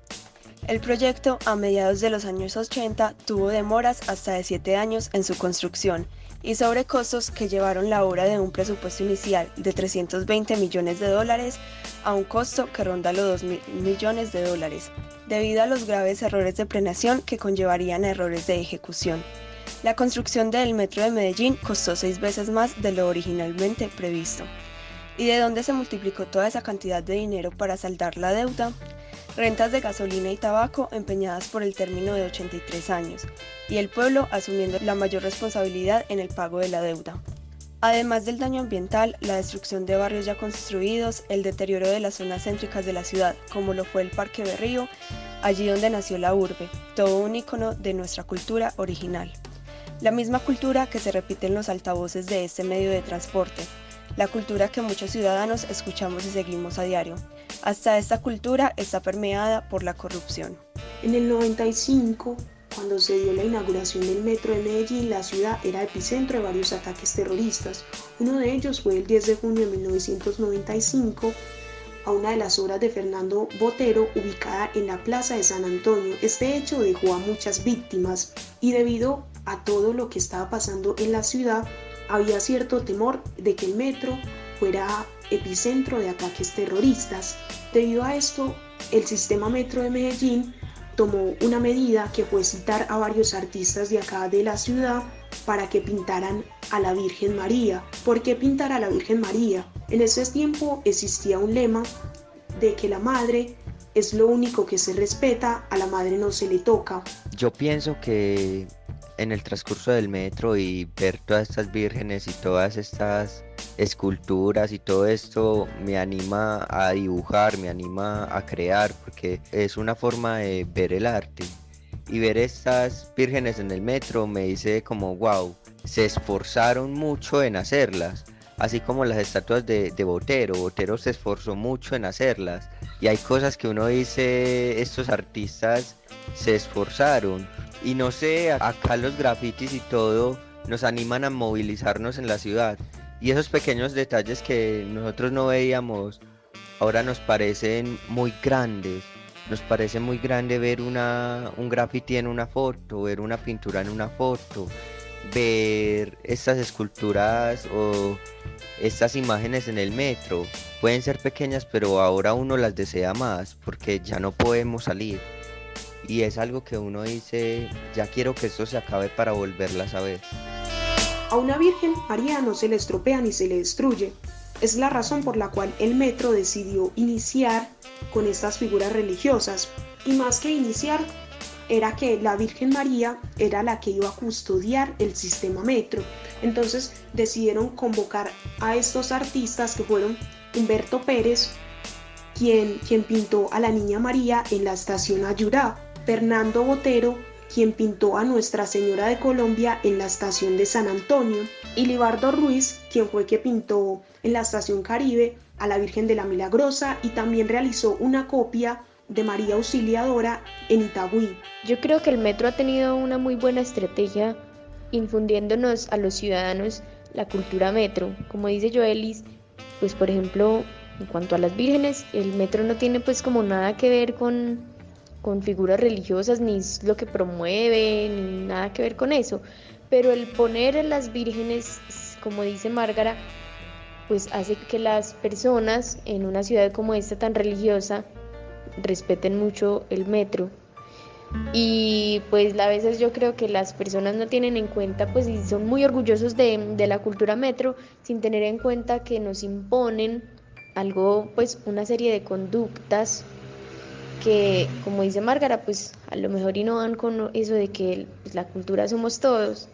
El proyecto, a mediados de los años 80, tuvo demoras hasta de 7 años en su construcción y sobrecostos que llevaron la obra de un presupuesto inicial de $320 millones a un costo que ronda los $2.000 millones, debido a los graves errores de planeación que conllevarían errores de ejecución. La construcción del Metro de Medellín costó 6 veces más de lo originalmente previsto. ¿Y de dónde se multiplicó toda esa cantidad de dinero para saldar la deuda? Rentas de gasolina y tabaco empeñadas por el término de 83 años, y el pueblo asumiendo la mayor responsabilidad en el pago de la deuda. Además del daño ambiental, la destrucción de barrios ya construidos, el deterioro de las zonas céntricas de la ciudad, como lo fue el Parque Berrío, allí donde nació la urbe, todo un ícono de nuestra cultura original. La misma cultura que se repite en los altavoces de este medio de transporte, la cultura que muchos ciudadanos escuchamos y seguimos a diario. Hasta esta cultura está permeada por la corrupción. En el 95, cuando se dio la inauguración del Metro de Medellín, la ciudad era epicentro de varios ataques terroristas. Uno de ellos fue el 10 de junio de 1995 a una de las obras de Fernando Botero ubicada en la Plaza de San Antonio. Este hecho dejó a muchas víctimas y debido a todo lo que estaba pasando en la ciudad, había cierto temor de que el metro fuera epicentro de ataques terroristas. Debido a esto, el sistema Metro de Medellín tomó una medida que fue citar a varios artistas de acá de la ciudad para que pintaran a la Virgen María. ¿Por qué pintar a la Virgen María? En ese tiempo existía un lema de que la madre es lo único que se respeta, a la madre no se le toca. Yo pienso que en el transcurso del metro y ver todas estas vírgenes y todas estas esculturas y todo esto me anima a dibujar, me anima a crear, porque es una forma de ver el arte. Y ver estas vírgenes en el metro me dice como wow, se esforzaron mucho en hacerlas, así como las estatuas de Botero. Botero se esforzó mucho en hacerlas, y hay cosas que uno dice, estos artistas se esforzaron. Y no sé, acá los grafitis y todo nos animan a movilizarnos en la ciudad, y esos pequeños detalles que nosotros no veíamos ahora nos parecen muy grandes. Nos parece muy grande ver un graffiti en una foto, ver una pintura en una foto, ver estas esculturas o estas imágenes en el metro. Pueden ser pequeñas, pero ahora uno las desea más porque ya no podemos salir. Y es algo que uno dice, ya quiero que esto se acabe para volverlas a ver. A una Virgen María no se le estropea ni se le destruye. Es la razón por la cual el metro decidió iniciar con estas figuras religiosas. Y más que iniciar, era que la Virgen María era la que iba a custodiar el sistema metro. Entonces decidieron convocar a estos artistas que fueron Humberto Pérez, quien pintó a la Niña María en la estación Ayurá, Fernando Botero, quien pintó a Nuestra Señora de Colombia en la estación de San Antonio, y Libardo Ruiz, quien fue que pintó en la estación Caribe a la Virgen de la Milagrosa, y también realizó una copia de María Auxiliadora en Itagüí. Yo creo que el metro ha tenido una muy buena estrategia infundiéndonos a los ciudadanos la cultura metro. Como dice Joelis, pues por ejemplo, en cuanto a las vírgenes, el metro no tiene pues como nada que ver con figuras religiosas, ni es lo que promueve, ni nada que ver con eso. Pero el poner en las vírgenes, como dice Márgara, pues hace que las personas en una ciudad como esta tan religiosa respeten mucho el metro. Y pues a veces yo creo que las personas no tienen en cuenta, pues y son muy orgullosos de la cultura metro, sin tener en cuenta que nos imponen algo, pues una serie de conductas que, como dice Márgara, pues a lo mejor y no van con eso de que pues, la cultura somos todos.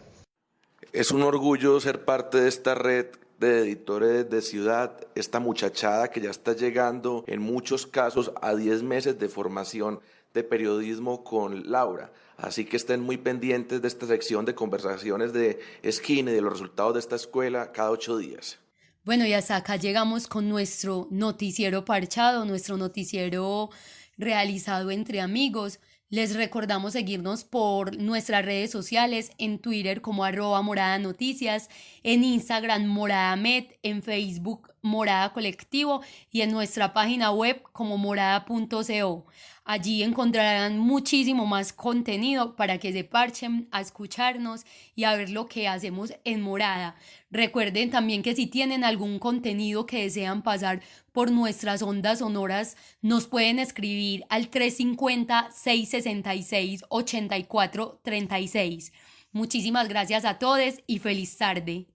Es un orgullo ser parte de esta red de editores de ciudad, esta muchachada que ya está llegando en muchos casos a 10 meses de formación de periodismo con Laura. Así que estén muy pendientes de esta sección de conversaciones de esquina y de los resultados de esta escuela cada 8 días. Bueno, y hasta acá llegamos con nuestro noticiero parchado, nuestro noticiero realizado entre amigos. Les recordamos seguirnos por nuestras redes sociales, en Twitter como @moradanoticias, en Instagram moradamed, en Facebook Morada Colectivo y en nuestra página web como morada.co. Allí encontrarán muchísimo más contenido para que se parchen a escucharnos y a ver lo que hacemos en Morada. Recuerden también que si tienen algún contenido que desean pasar por nuestras ondas sonoras, nos pueden escribir al 350-666-8436. Muchísimas gracias a todos y feliz tarde.